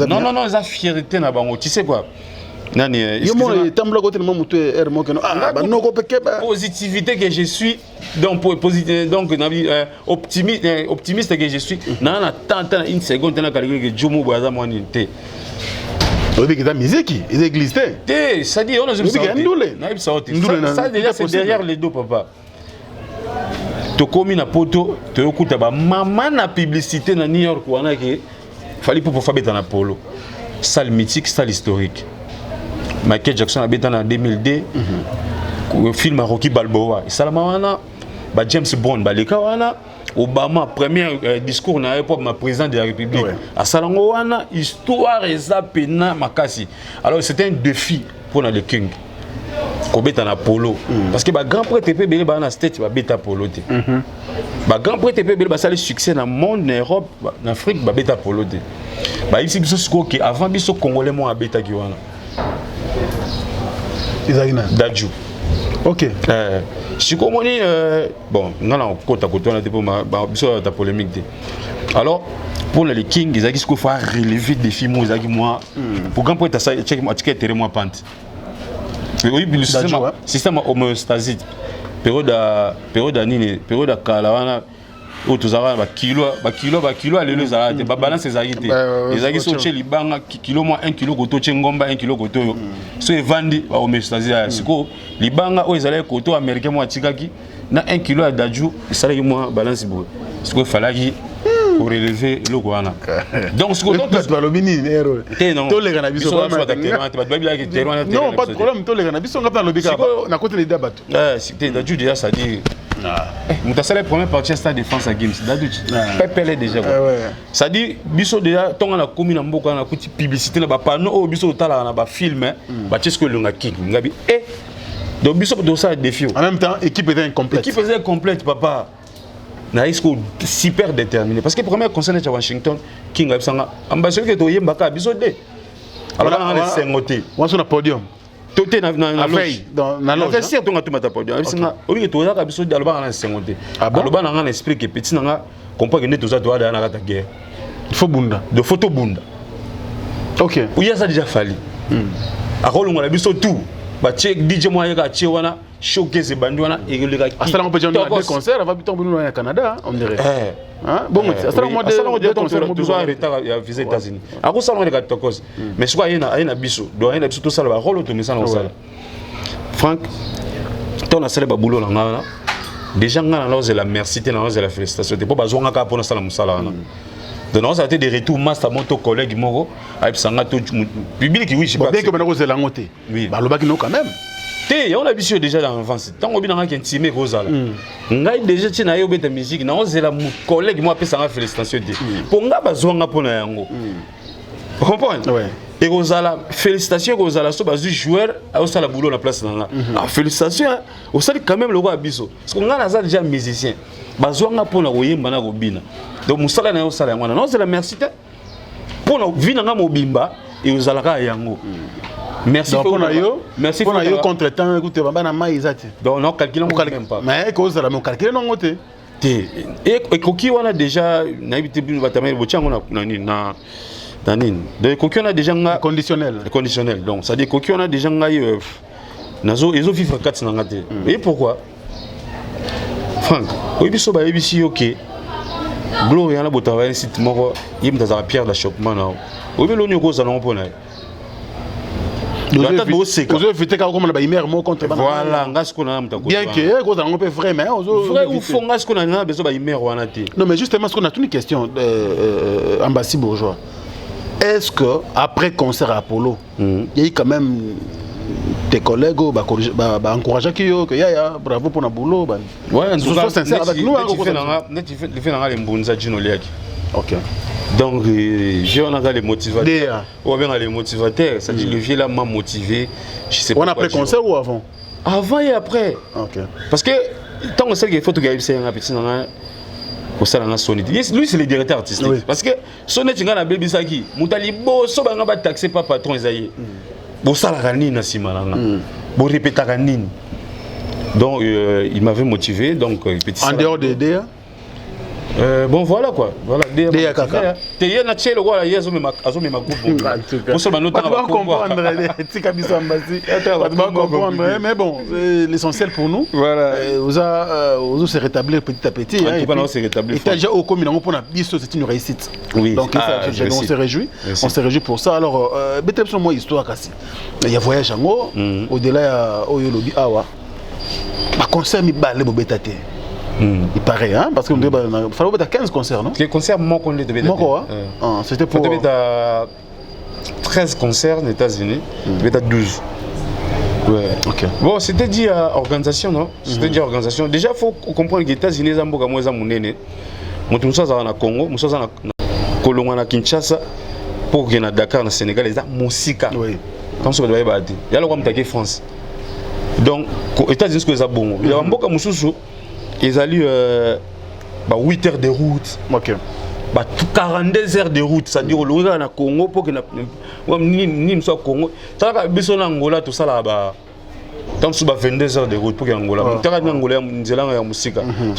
non non ça fierté na bango tu sais quoi nani tambla côté mo mutu er mo keno ba no ko peke ba positivité que je suis donc optimiste que je suis na tant une seconde na calculer que Jomo boza mo ni te oui que ta musique les églises te ça dit on a ça déjà c'est derrière les deux papa to komi na poto to yokuta ba mama na publicité na New York wana ke fallait pour fabeta na polo salle mythique salle historique Michael Jackson a été en 2002 le film Rocky Balboa et Salamawana ba James Bond ba leka wana Obama premier discours na époque ma président de la République à Salangowana histoire eza pena makasi alors c'était un défi pour le king ko beta na polo parce que ba grand prêtre pe bele ba na state ba beta polo te ba grand prêtre pe bele ba sali succès na monde na Europe na Afrique ba beta polo te ba ici biso siko que avant biso congolais mo abeta ki wana Dadju. Ok. Si comme on dit, bon, on a côté à côté, on a des polémique. Alors, pour les Kings, ils ont dit qu'il faut relever des films, ils ont dit moi, pour quand pour être ça, check moi, check terre moi pente. Oui, le système homéostasie, période d'année, période de Kalawana. Au tout ça, kilo, allez les arrêter. Balance ces arrêtés. Les arrêtés sont chez les banques, kilo moins 1 kilo goto, ngomba 1 kilo goto. So ils vendent au homéostasie. C'est quoi? Les banques, ils allaient goto américain moi tigaki, na 1 kilo à Dadju, ça les moi balance beau. C'est quoi fallait pour relever le guana. Donc ce que tu vas le mini, non. Tous les cannabis sont pas non, pas de problème. Tous les cannabis sont pas le bika. On a côté les débats. C'était Dadju déjà ça dit. C'est la première partie de la défense à Games. Pépé déjà. Ça dit, biso déjà, tant on a commis dans beaucoup de publicité, là, panneau, oh, biso tala na ba film, bah qu'est-ce que l'on a king, ngabi. Et donc biso de ça défi. En même temps, équipe était incomplète. Équipe était incomplète, papa. Na risque super déterminé parce que premier concert à Washington, King Absanga, ambassadeur que to yembaka biso de. Alors on a 5 côtés. On sur le podium. Toté na veille dans la loge. C'est ton atumata podium. Absanga, obi to zaka biso de alba na 5 côtés. Alba na ngana explique que petit nga comprend que ne to za to ada na kata guerre. Il faut bunda. De photo bunda. OK. Où y a ça déjà fallu. A rolo ngala biso tout. Ba check DJ moya ka che wana showcase bandi wana egeleka ki. Asala on peut dire des concerts va biton bunu au Canada on dirait. Bon asala moi des concerts toujours en retard ya visa États-Unis. Ako salon de katokos. Mais soit ina biso, do ina biso tout ça ba rolo to misana osala. Franck ton na sala ba boulot na ngana. Déjà ngana na la merci te na la félicitation. Te po bazonga ka pona sala musala wana. Donc on a été des retours master moto collègue moko avec sanga tout public oui je sais pas bien que maintenant c'est la ngoté oui ba loba kino quand même té on a vu déjà dans l'avance tant on binanga intimé kozala ngai déjà tina yo beta musique na on zela mon collègue moi pesa nga félicitations te pour nga bazwanga pona yango comprendre ouais et kozala félicitations kozala so bazu joueur au sala boulot na place nanga félicitations au sala quand même le roi biso parce que nga na déjà musicien bazwanga pona koyemba na kobina donc musala na yo sala yango non c'est la merci pour na vie na mobimba et ozalaka yango merci pour na yo merci pour na yo contre temps écoute baba na mai ezati donc non calculer même pas mais que ozala mon calculer non ngote et koki wana déjà na ibité bi batamé bochango na na danine donc koki on a déjà conditionnel donc ça dit koki on a déjà ngai nazo ezo vivre 4 na ngate et pourquoi Franck obiso ba ebisi OK Gloria na botava site moko yim dans la pierre d'achoppement na obi lo nyoko za non pona Vous évitez quand on a une mère contre. Voilà, ngas qu'on a bien que quand on peut vrai mais vrai ou faux ngas qu'on a besoin de mère wana té. Non mais justement ce qu'on a une question Ambassi Bourgeois. Est-ce que après concert à Apollo, il y a eu quand même tes collègues bah encourager que ya bravo pour na boulot bah. Ouais, en tout cas sincère avec nous tu fais dans les mbunza Gino Liaki. OK. Donc j'ai on a les motivateurs. Ou bien les motivateurs, ça dit le vieux là m'a motivé, je sais pas. On après concert ou avant? Avant et après. OK. Parce que tant que c'est qu'il faut que tu c'est un petit au salon Sony. Lui c'est le directeur artistique. Oui. Parce que Sony tu ngana baby saki, mutali bo so ba ngaba taxer pas patron Isaïe. Bo sala kanini na simalanga. Bo répéter kanini. Donc il m'avait motivé donc petit en dehors de DA. Bon voilà quoi, voilà DA kaka. T'es na tchelo quoi hier zo me groupe. Pour ça nous comprendre tika biso Ambassi. Comprendre mais bon, l'essentiel pour nous. Voilà. Vous se rétablir petit à petit hein. On se rétablir. Et déjà au commun pour na biso c'est une réussite. Oui. Donc on se réjouit. On se réjouit pour ça. Alors peut-être sur moi histoire kasi. Il y a voyage en haut au-delà oyo lobi awa. Ba concert mi balé bobetate. Il paraît, hein, parce qu'il fallait être 15 concerts, non? Les concerts, moi, on était c'était pour. Il y a 13 concerts aux États-Unis, il y a 12. Ouais. Okay. Bon, c'était dit organisation, non? C'était dit organisation. Déjà, il faut comprendre que les États-Unis, ils ont beaucoup de monnaie. Nous sommes au Congo, nous sommes au Colombo, à Kinshasa, pour que Dakar, au Sénégal, ils ont Moussika. Oui. Comme ça, il y a le France. Donc, aux États-Unis, ils ont bon. Il y a beaucoup de choses. Ils ont eu 8 heures de route, 42 heures de route, c'est-à-dire que le Congo, pour que nous soyons au Congo, Angola, tout ça là-bas. Tant que 22 heures de route pour Angola. Tout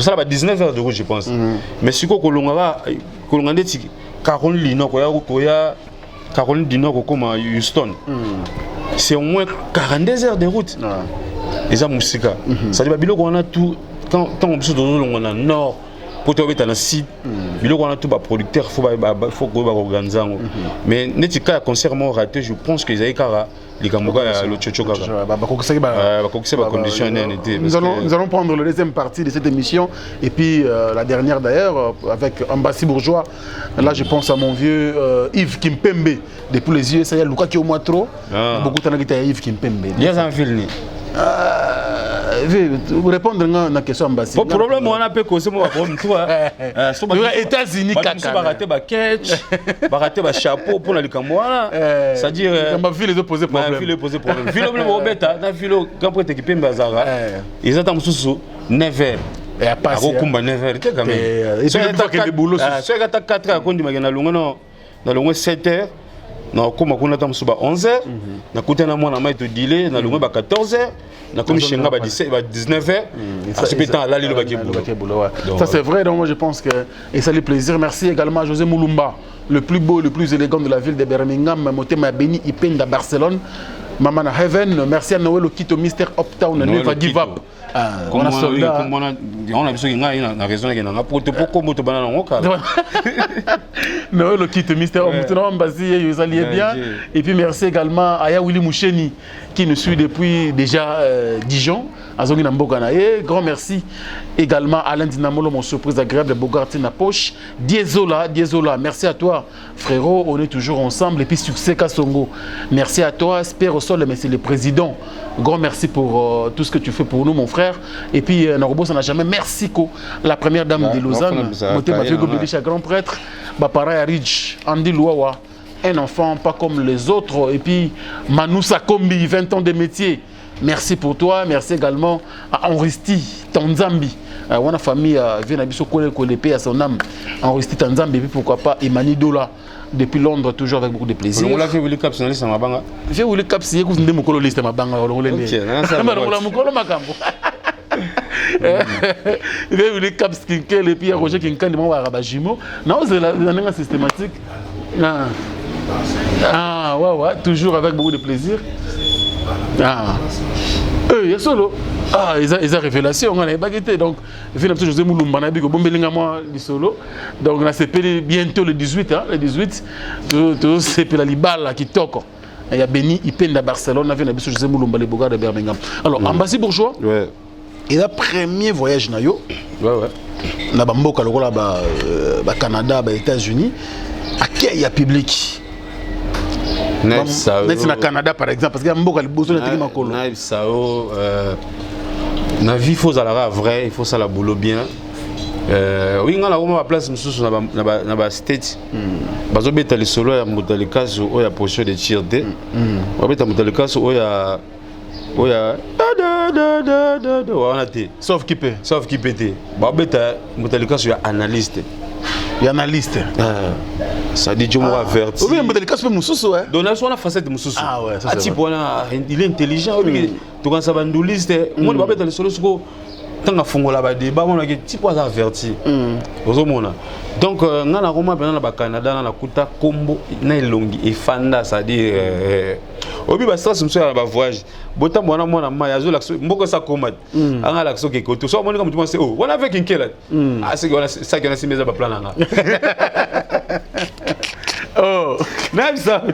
ça là-bas, 19 heures de route, je pense. Mais si vous avez Caroline du Nord, Caroline du Nord comme Houston, c'est au moins 42 heures de route. Ils ont Moussika. C'est-à-dire qu'on a tout. Quand on est dans le nord, pour te mettre dans le site, il y a tout producteur, il faut organiser. Mais si tu as un concert raté, je pense qu'ils avaient les Kamoga le Tchotchoka. Nous allons prendre la deuxième partie de cette émission et puis la dernière d'ailleurs avec Ambassi Bourgeois. Là je pense à mon vieux Yves Kimpembe depuis les yeux, ça y est, Luka qui au moins trop. Beaucoup de gens Yves Kimpembe. Il y a un film. Répondre à la question Ambassi. Le problème, on a peu causé moi comme toi. Les États-Unis, on va rater ma catch, on va rater ma chapeau pour la Lukamwana. C'est-à-dire. On va les opposer problème. On va les opposer problème. Vilo le Robeta, na vilo quand pour t'équiper Mbazara. Ils attendent sous 9 heures. Et à passer. À combat 9 heures, tu quand même. Et puis que les boulots. Soit que t'as 4 heures, quand tu m'as longue non, na longue 7 heures. Na comme on attend sous 11 heures. Na côté na moi na mai te délai, na longue 14 heures. Comme Chenga 19 heures, ça c'est vrai, donc moi je pense que et ça fait plaisir. Merci également à José Moulumba, le plus beau, le plus élégant de la ville de Birmingham, Motema Beni Ipenda Barcelone, Mamana Heaven. Merci à Noël Okito, Mister Uptown, Never Give Up. On a soldat. On a besoin de raison pour te banana Noël Okito, Mister Uptown, Basie, vous alliez bien. Et puis merci également à Willy Moucheni qui nous suit depuis déjà Dijon. Grand merci également à Alain Dinamolo, mon surprise agréable de Bogarty na poche. Diesola, merci à toi frérot, on est toujours ensemble. Et puis succès Kassongo, merci à toi. Spère au sol, mais c'est le président. Grand merci pour tout ce que tu fais pour nous mon frère. Et puis Narobo, ça n'a jamais merci la première dame de Lausanne, grand prêtre, Bapara Ridge, Andy Louawa, un enfant pas comme les autres. Et puis Manoussa Kombi, 20 ans de métier. Merci pour toi, merci également à Henristi Tanzambi. On a famille vient à Kolepe à son âme. Henristi Tanzambi, et puis pourquoi pas Emani Dola depuis Londres, toujours avec beaucoup de plaisir. On l'a fait Willy Caps, on a banga. J'ai Willy Caps, c'est que vous n'avez pas liste ma banga. Willy Caps qui et puis Roger qui est Rabat Jimo. Non, c'est la systématique. Ah, ouais, toujours avec beaucoup de plaisir. Ah, il y a solo. Ah, ils ont révélation, on a baguette. Donc, finalement, José Moulumba, solo. Donc, on a bientôt le 18, hein, le 18. Tout c'est la libala qui toque. il y a Béni Ipenda Barcelone, avec Nabiso José Moulumba, les Bogards de Birmingham. Alors, Ambassi Bourgeois, il a premier voyage na yo. Na Bamboka, le Canada, les États-Unis. À qui il y a public? Net na Canada par exemple, parce qu'il y a Mboka, le besoin de tenir ma colo. Naïf Sao, na vie, il faut ça la vrai, il faut ça la boulot bien. Oui, on a vraiment la place dans la state. Parce que les solos, il y a des cas où il y a position de tir. Il y a des cas où il y a. Sauf qui peut. Sauf qui peut. Il y a des cas où il y a analyste. Il y a analyste. Ça dit que je m'avertis. Oui, il y a des cas où il y a donc, on a facette de Moussoussou. Ah ouais, ça c'est vrai. Il est intelligent. Tu as un bandoliste. Moi, je vais les solos. Tant que fongola ba débat on a que type was averti ozomona donc nga na Roma bana na Canada na kuta kombo na elongi e fanda ça dire obi ba stress mso ya ba voyage bota mwana mwana ma yazo la mboko sa komate anga la so ke koto so moni comme tu penses oh on avec inkela ah c'est que ça que na simeza ba plan nga oh même ça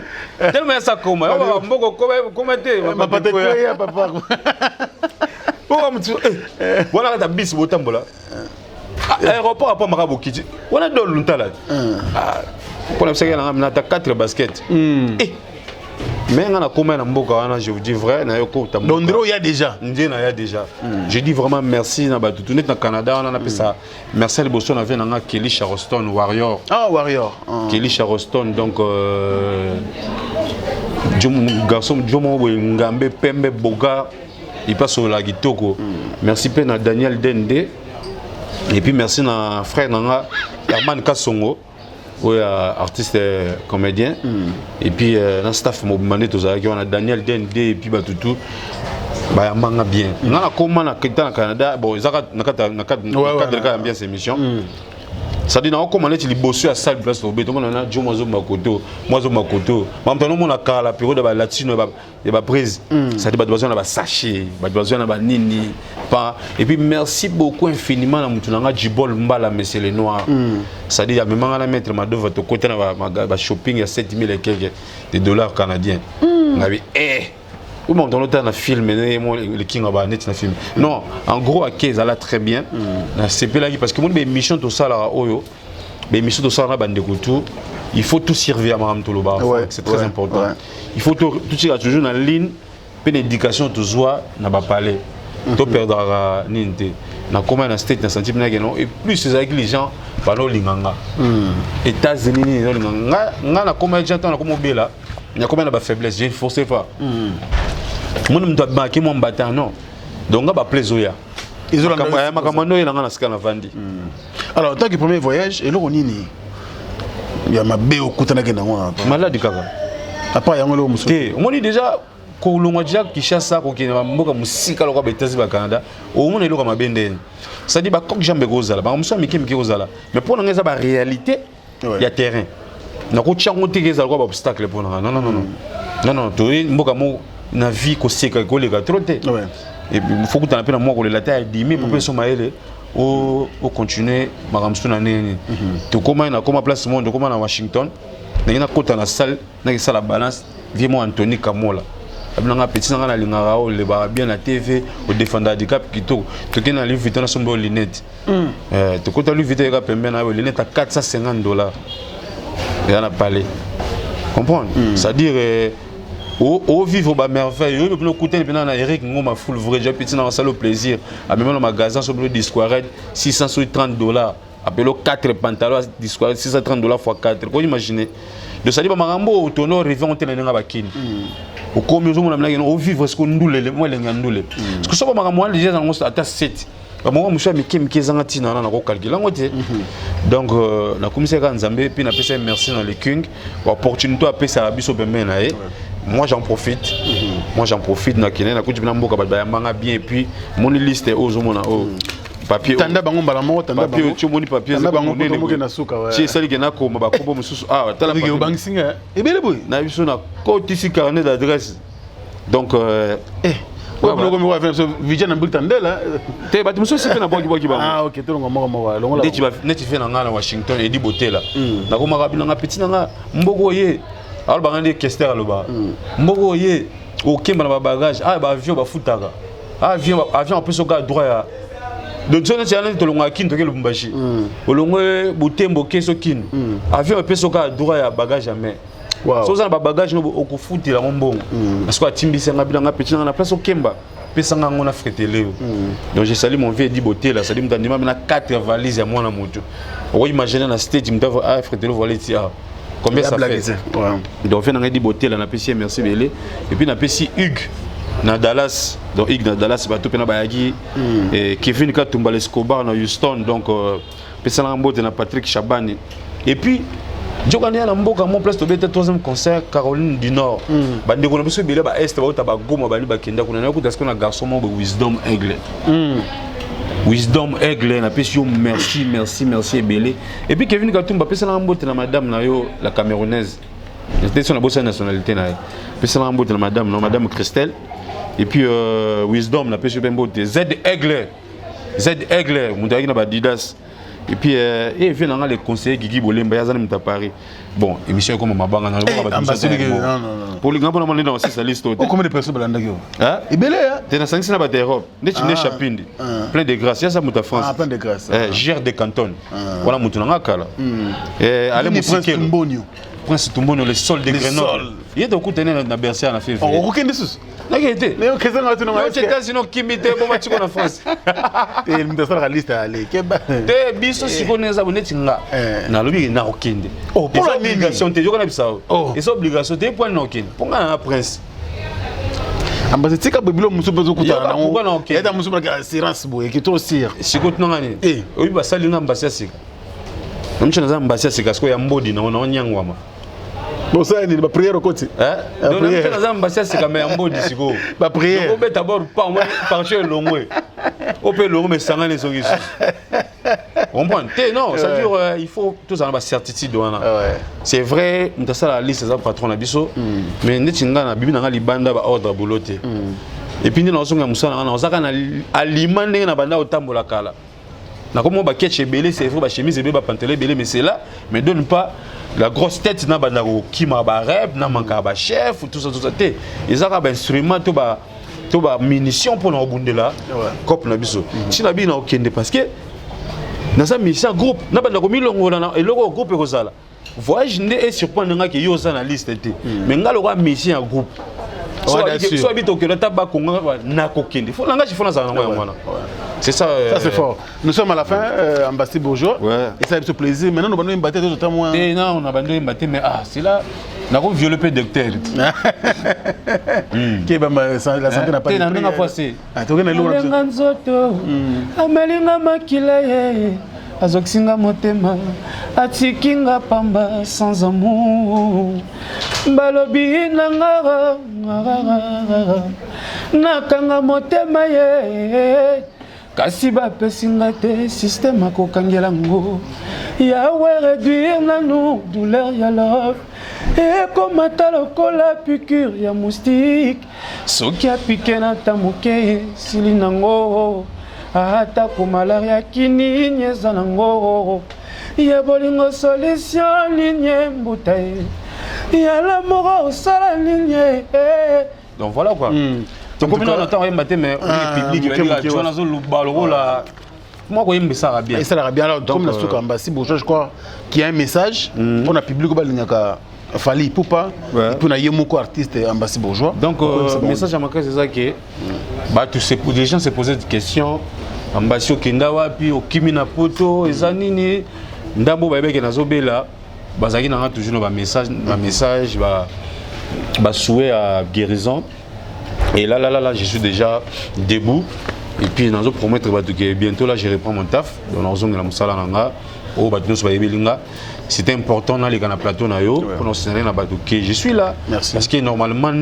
tellement ça komate mboko komate ma pate ko ya papa voilà la bis botambola aéroport à Pamaraboki on a dans l'untala pour la série on a 4 baskets mais on a combien na mboka je vous dis vrai na yoko Londres il y a déjà je dis vraiment merci na batutu net na Canada on a appelé ça merci à Boston avec na Kelly Charleston Warrior Kelly Charleston donc garçon Jomo Ngambe Pembe Boga il passe au Lagitoko. Merci à Daniel Dende. Et puis merci à frère Nanga Herman Kassongo, artiste comédien. Et puis dans le staff Mobimane on a Daniel Dende et puis Batutu. Bah manga bien. On a comment na Canada, bon ils ont bien ces missions. Ça dit non comment les bossu à salle place au béton on a Jomozo Makoto Mozo Makoto maintenant on a la période de latino et ba prise ça dit besoin na ba sachet besoin na ba nini pas et puis merci beaucoup infiniment na mutulanga Djibol Mbala monsieur les noirs ça dit ya même na mettre ma de votre côté na ba shopping à 7000 et quelques de dollars canadiens ngabi ou bon dans l'autre film le king of net na film non en gros à Keza là très bien na CP là parce que mon émission tout ça là oyo émission tout ça na bande couture il faut tout servir à Madame Toloba c'est très important il faut tout toujours dans ligne une éducation tout soit na ba parler to perdra ninte na comment na state na sentiment na non et plus c'est avec les gens ba no linganga États-Unis no linganga na comment j'entends na comme bela na comment na ba faiblesse j'ai forcé pas moi je dois marquer mon bâtard non donc on va plaisir ils ont la makamano il na skana vandi alors tant que premier voyage et là on y il y a ma béo kutana ke na ngwa malade kaka apa yango lo muso te on dit déjà ko longa déjà Kinshasa ko kina mboka musika lokwa betasi ba Canada au monde lokwa mabendeni ça dit ba kok jambe kozala ba muso miki kozala mais pour ngeza ba réalité il y a terrain na ko tchango tegeza lokwa ba obstacle pour non to mboka mo na vie ko seka ko lega troté et puis il faut que tu appelles moi ko la taille 10 000 pour so maele o continuer maramsu na nene to comment na comment place monde comment na Washington na kota na salle na sala balance vie moi Anthony Kamola abinanga petit na linga o le ba bien na TV au défendre handicap kito to kena livre vitana sombo lunette to kota livre vitana pembe na lunette à $450 et on a parlé comprendre c'est à dire au vivre ba merveille yo peut coûter pendant na Eric Ngoma full vrai j'ai petit na salle au plaisir à même dans magasin sur le Discoared $630 appelé 4 pantalons Discoared $630 x 4 vous imaginez de ça dit ba marambo tono revient on tenena ba kini au comme nous on a au vivre ce qu'on ndule moi les ngandule parce que ça ba marambo les gens on ata 7 moi je suis mis zanga tina na ko calculer ngote donc na commissaire Nzambe puis na pesa merci dans les king opportunité à pesa biso pembe na moi j'en profite na kene na kuti na mboka ba manga bien et puis mon liste aux mona au papier tanda bango mbala mo tanda bango tu moni papier tanda bango mo na suka wa ci sali gena ko ba ko mususu tala papier bank singa e bele boy na biso na ko tisi carnet d'adresse donc ouais blogo mi wa faire so vijana mbulta ndela te ba mususu c'est na boki ba OK to ngo longo la tu vas net fait na ngana Washington et di botela na ko maka binanga petit na mboko ye alors bangandi kester aloba mboko ye okemba na bagage ba avion ba futaka avion apeso ka droit ya donc on a un tolonga kin to ke Lubumbashi olongo butembo keso kin avion apeso ka droit ya bagage à main so za ba bagage no okufutila ngombongo parce que atimbisa ngabila ngapeti na place okemba pesa ngona fretele donc je salue mon vieux Diboté là ça dit mtandima na 4 valises ya mwana moto on imaginer na stage mtavo fretele voler tia combien ça fait donc fait na Diboté là na pesi merci belé et puis na pesi Hugues na Dallas donc Hugues na Dallas ba to pena ba yaki et Kevin Katumba Escobar na Houston donc pesa na mbote na Patrick Chabani et puis Jokani na mboka mon place to beta 3e concert Caroline du Nord bande ko na biso bele ba est ba uta ba goma ba ni ba kenda kuna na ko tasko na garçon mo Wisdom Aigle Wisdom Aigle na pesio merci belé et puis Kevin Katumba pesa na mbote na madame na yo la camerounaise c'était son bossa nationalité na pesa na mbote na madame Christelle et puis Wisdom na pesio mbote Z Aigle mutaki na ba Didas. Et puis, il vient dans les conseillers qui Bolemba, il y a Paris. Bon, émission comme Mabanga, pour les grands, on est dans cette liste. Combien de personnes sont là? Et bien, tu as 500 batailles d'Europe. Tu as Chapindi. Plein de grâce. Il y a ça, Mouta France. Plein de grâce. Gère des cantons. Voilà, Moutounanga. Allez, Moussiké. Prince Tumbonio, le sol de Grenoble. Il y a beaucoup de temps Bercy en février. On reconnaît ça. Mais on qu'est-ce qu'on a fait? Sinon qui m'était pour match en France. Et nous avons la liste à aller. Te biso sikoneza bonetinga. Na lobi na okende. Oh, pour la obligation te yokona bisao. Et obligation te point na okende. Ponga na prince. Ambassade tika bebilo muso bezo kutana na ngo. Eda muso ba assurance boye ki to sir. Sikotno ngani. Oyi basali na ambassade sika. Namchana za ambassade sika sko ya mbodi na nyangwama. Bon ça ni ba prière côté. Donc namchana za ambassade sika me ya mbodi siko. Ba prière. Donc beta bord pas moi partir longwe. Opé longo me sangane so gisu. On comprend. Non, ça dure il faut tous avoir certitude wana. C'est vrai, on a ça la liste des patrons na biso mais netinga na bibi na libanda ba ordre boloté. Et puis nous on a musana na ozaka na aliment ndenge na banda otambola kala. Na comme ba ketche belé c'est vrai ba chemise belé ba pantalon belé mais c'est là mais donne pas la grosse tête na banda ko kima ba rep na manka ba chef tout ça té. Ezaka ba instrument to ba munitions pour nous bundela cop na biso. Si na bi na okende parce que dans sa mission groupe na banda ko milongo na eloko groupe ko sala. Voyage ne est surprendre nga ke yo ça na liste té. Mais nga lo ko mission groupe. So habito que le tabac konga na kokende. Faut langage faut na ça ngwana. C'est ça. Ça c'est fort. Nous sommes à la fin ambassade bourgeois et ça fait plaisir. Maintenant nous allons battre tout le temps moi. Non, on a bandé battre mais c'est là na ko violer pe docteur. Qui ba la santé n'a pas été. Na passé. Ah to na lo. Nzoto. Amelinga makila ye. Azoksinga motema. Atikinga pamba sans amour. Balobi nanga nakanga motema ye. Kasi bapesinga te système akokangela ngo. Yawe réduire nanu douleur ya love. Et comme lokola piqûre ya moustique. Soki apike na tamuke silinango. Ata ko malaria kini nyeza nango. Ya bolingo solution ligne mbutaye. Ya l'amour au sala ligne. Donc voilà quoi. Donc comme on entend matin mais public tu vois dans le baloro là. Moi quoi il me ça bien. Et ça bien alors comme la souka ambassade bourgeois je crois qu'il y a un message pour la public au balingaka Fali Poupa et puis on a Yemoko artiste ambassade bourgeois. Donc message à Maka c'est ça que bah tu sais les gens se posaient des questions ambassade kenda wapi okimina poto ezanini ndambo ba beke nazobela bazaki na toujours ba message ba souhait à guérison. Et là, je suis déjà debout. Et puis, nous allons promettre que bientôt, là, je reprends mon taf. C'était important dans les plateaux pour nous signaler que je suis là. Merci. Parce que normalement,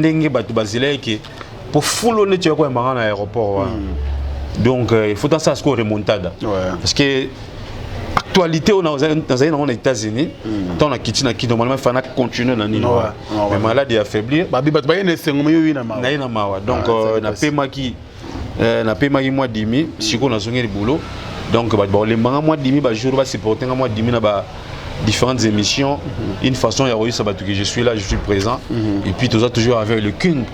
pour fouler tu as un aéroport. Donc, il faut ça ce qu'on remontada. Parce que actualité on a aux États-Unis tant on a quitté normalement il faut continuer dans l'île mais maladie affaiblir donc na pema qui mois demi si on a sonné le boulot donc les mois demi ba jour va supporter mois demi na différentes émissions. Une façon, il y a eu ça, que je suis là, je suis présent. Et puis, tout ça toujours avec le King.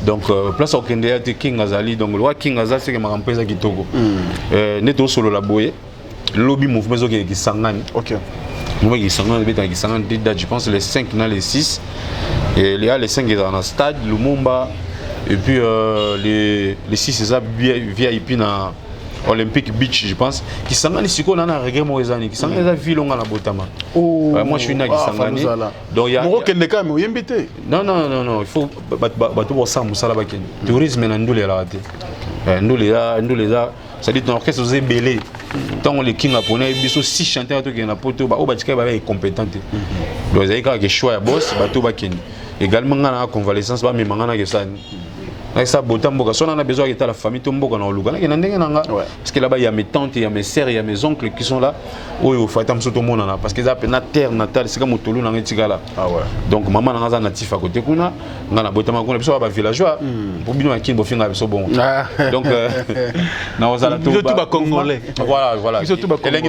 Donc, place au Kenya, King Azali. Donc, le roi King Azali, c'est que ma grand-père qui togo. Neto solo la boye. Lobby mouvement qui s'engage. Ok. Moi qui s'engage, je pense les 5 dans les 6. Et il y a les 5 qui sont dans le stade, Lumumba. Et puis les 6 c'est ça VIP dans Olympic Beach, je pense. Qui s'engage ici qu'on a un regret moi les qui s'engage la ville on a la Botama. Moi je suis là qui s'engage. Donc il y a. Non, il faut battre ça musala baken. Tourisme na ndule la raté. Ndule là. Ça dit ton orchestre vous est belé. Tant les King japonais, ils sont 6 chanteurs qui na poto ba obatika ba compétent. Donc ils ont que choix boss bato baken. Également dans la convalescence ba mi mangana que ça. Avec ça botamboka son on a besoin de la famille tomboka na oluga. Parce que là-bas il y a mes tantes, il y a mes sœurs, il y a mes oncles qui sont là. Oyo fatam soto monana parce que ça na terre natale c'est comme tolu na ngetikala. Ah ouais. Donc maman na natif à côté kuna ngana botama kuna biso ba villageois pour bino akin bo finga biso bon. Donc na ozala to ba congolais. Voilà. Biso to ba congolais.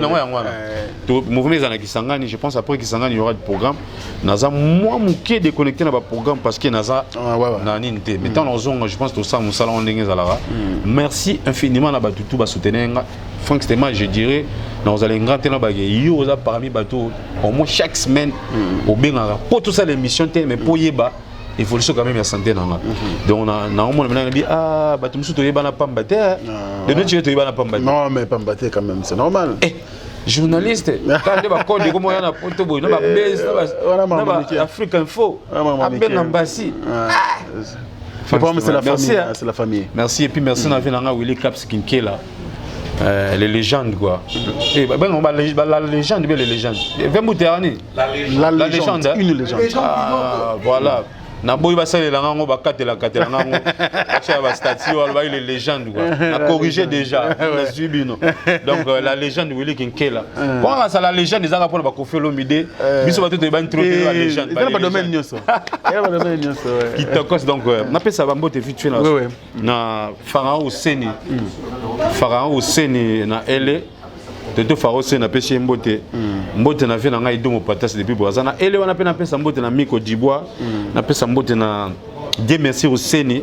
To mouvement za na Kisangani, je pense après Kisangani il y aura des programmes. Naza moi mouké déconnecté na ba programme parce que naza na ninte. Mais tant je pense que ça mon salon ndenge zalara. Merci infiniment na ba tout ba soutenir. Franchement, je dirais, nous allons grandir dans le parmi bateaux au moins chaque semaine au Bengara. Pour tout ça, l'émission, mais pour Yeba, il faut quand même la santé. Donc, on a dit, ah, bateau, nous sommes pas battus. De nous, tu es pas battu. Non, mais pas battu quand même, c'est normal. Journaliste, quand on a code, comment on a porté, on a baisse, on a Afrique Info, on a Ben Ambassi. C'est la famille. Merci, et puis merci à Willy Caps Kinkela. Les légendes quoi. Et ben on va la légende bien les légendes. La légende. Une légende. Ah, voilà. Na boy ba sala lango ba katela nango. Acha ba statue wala les légendes quoi. Na corrigé déjà. Na subino. Donc la légende Willy Kinkela. Bon ça la légende des ara pour ba Koffi Olomide. Biso ba to ba introduire la légende. Il y a pas domaine nyoso. Il y a pas domaine nyoso. Qui tokos donc na pesa ba mbote vite fait là. Na Pharaon Seni. Pharaon Seni na ele. Toto Pharaon Seni na pesi mbote. Mbote na vie na ngai domo patas depuis Brazana. Ele wana pe na pesa mbote na Miko Dibwa. Na pesa mbote na Dieu merci au Seni.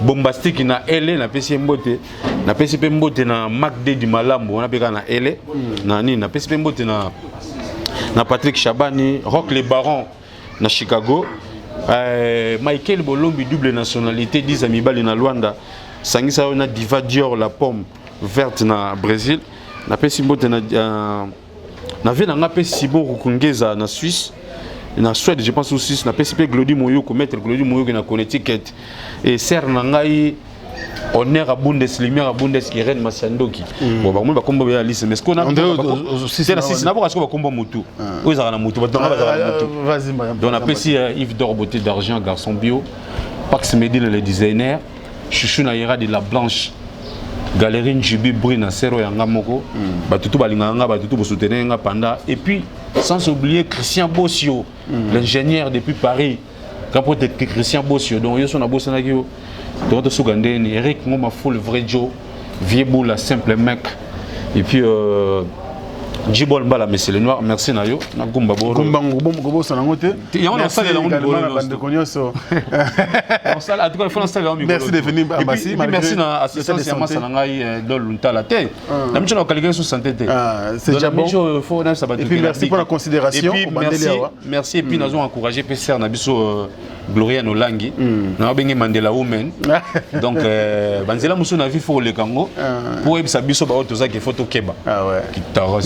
Bombastique na ele na pesi mbote. Na pesi pe mbote na Mac de Malambo na peka na ele. Na ni na pesi pe mbote na Patrick Chabani, Rock les Barons na Chicago. Michael Bolombi double nationalité 10 amibali na Luanda. Sangisa na Diva Dior la pomme verte na Brésil. Na pesi mbote na vie na pe Sibon Rukungeza na Suisse. Na Suède je pense aussi na pesi pe Glody Moyoko maître Glody Moyoko na Connecticut. Et ser na ngai honneur à Bundesliga à Bundes Irene Masandoki. Bon ba mo ba kombo ya liste mais ce qu'on a c'est la 6 na ba ko ba kombo mutu. Oza na mutu ba tonga ba mutu. Vas-y madame. Donc on appelle ici Yves d'or beauté d'argent garçon bio. Pax Medine le designer. Chouchou na ira de la blanche. Galerie Njibi Brina Sero Yanga Moko, Batutu Balinganga, Batutu Bosutenenga Panda, et puis sans oublier Christian Bossio, l'ingénieur depuis Paris, capote Christian Bossio, donc il y a un boss Nagio, Toronto Sougandeni, Eric Ngoma Full Vrai Joe, Viebou la simple mec, et puis Djibol Mbala, mais c'est le noir, merci Nayo, Nagumba Boro. Gumba Gobo Sanangote. Il y a un salle de merci de venir à Bassi. Merci à l'assistance de Massanangaï de Luntala. La mission de qualité sur santé. C'est déjà bon. Et puis merci pour la considération. Et puis merci et puis nous avons encouragé PCR Nabiso Gloria Nolangi. Nous avons Mandela Women. Donc Banzela Moussou Navi faut le Congo pour Ebisabiso Baotoza qui photo Keba.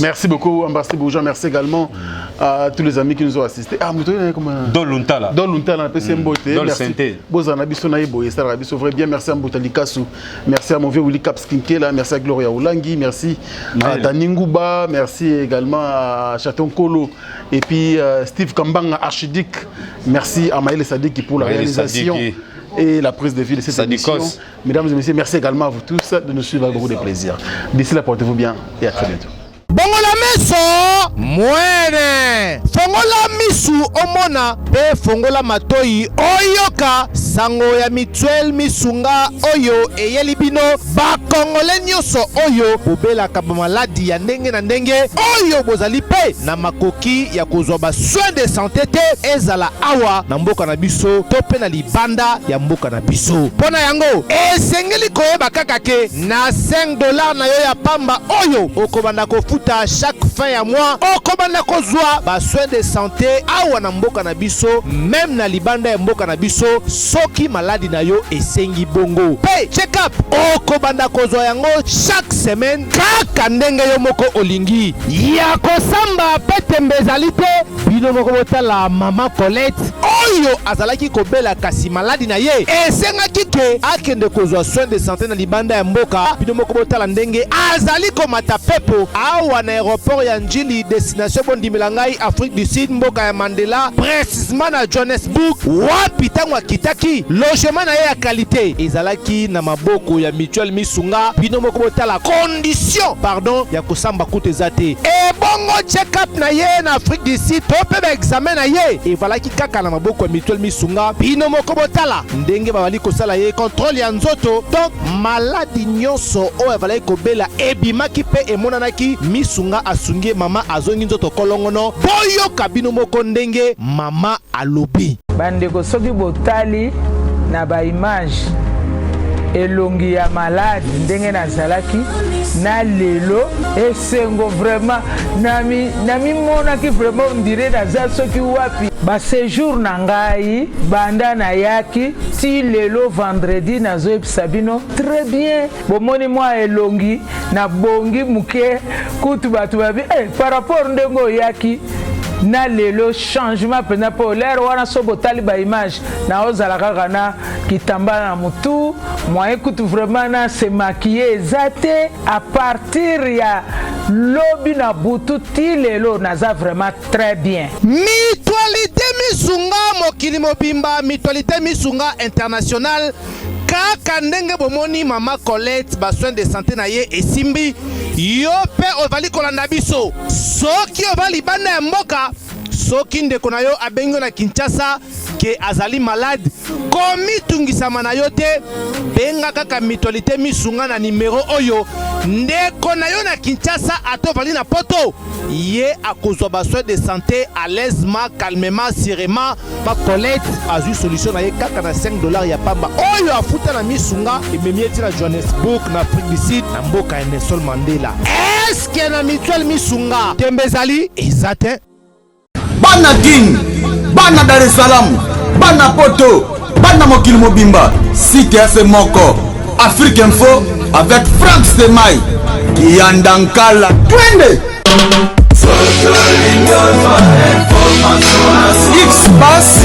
Merci beaucoup Ambassadeur Bourgeois, merci également à tous les amis qui nous ont assistés. Ah, vous avez comment Don Luntala. Don Luntala, PC Mboté. Merci. Bozana Bisonaïbo et Sarah Biso vrai bien. Merci à Mbotali Kassou. Merci à mon vieux Willy Caps Kinkela. Merci à Gloria Olangi. Merci à Daningouba. Merci également à Chaton Kolo. Et puis Steve Kambanga, Archidic. Merci à Maël Sadiki pour la réalisation et la prise de vie de cette émission. Mesdames et messieurs, merci également à vous tous de nous suivre avec beaucoup de plaisir. D'ici là, portez-vous bien et à très bientôt. Bongo la meso, muere. Fongo la miso. lisusu omona pe fongola matoi oyoka sango ya Mutuelle Misunga oyo eyeli bino bakongole nyonso oyo bobelaka bamaladi ya ndenge na ndenge oyo bozali pe na makoki ya kozwa ba soins de santé te ezala awa na mboka na biso to pe na libanda ya mboka na biso. Pona yango esengeli koyeba kaka ke na $5 na yo ya pamba oyo okobanda kofuta chaque fin ya mois okobanda kozwa ba soins de santé awa na mboka na biso même na libanda ya mboka na biso soki maladi na yo esengi bongo pe check up okobanda kozwa yango chaque semaine kaka ndenge yo moko olingi ya kosamba pe tembe ezali te bino moko botala mama Colette oyo azalaki kobela kasi maladi na ye esengaki ke akende kozwa soins de santé na libanda ya mboka bino moko botala ndenge azali komata pepo awa na aéroport ya Njili destination bondimela ngai Afrique du Sud mboka ya Mandela précisément na Johannesburg wapi tango akitaki logement na ye ya qualité ezalaki na maboko ya Mutuelle Misunga bino moko botala condition pardon ya kosamba kutu eza te ebongo check up na ye na Afrique du Sud to pe ba examen na ye evalaki kaka na maboko ya Mutuelle Misunga bino moko botala ndenge babali kosala ye contrôle ya nzoto donc maladi nyonso oyo evalaki kobela ebimaki pe emonanaki Misunga asungi mama azongi nzoto kolongono boyoka bino moko ndenge mama alobi bandeko soki botali na ba image elongi ya malade ndenge nazalaki na lelo esengo vraiment nami monaki vraiment on dirait naza soki wapi ba séjour na ngai banda na yaki ti lelo vendredi nazoyebisa bino très bien bomoni mwa elongi na bongi muke kutu bato babi par rapport ndenge oyaki na lelo changement pena po l'air wana so botali ba image na ozala kaka na kitamba na mutu moyen kutu vraiment na se maquiller ezate à partir ya lobi na butu ti lelo naza vraiment très bien. Mutualité Misunga mokili mobimba Mutualité Misunga international kaka ndenge bomoni mama Colette ba soins de santé na ye esimbi yo pe ovali kolanda biso soki ovali banda ya mboka soki ndeko na yo abengo na Kinshasa ke azali malade komi tungisama na yo te benga kaka Mutualité Misunga na numero oyo ndeko na yo na Kinshasa atovali na poto ye akozwa ba soins de santé à l'aisement calmement sereinement ba Colette azui solution na ye kaka na $5 ya pamba oyo afuta na Misunga ememi eti na Johannesburg na Afrique du Sud na mboka ya Nelson Mandela. Est-ce que na Mutuelle Misunga tembezali ezate bana King, bana Dar es Salaam, bana Poto, bana mokili mobimba, site FM moko, Afrique Info avec Frank Semai, Yandankala, twende. X-Bass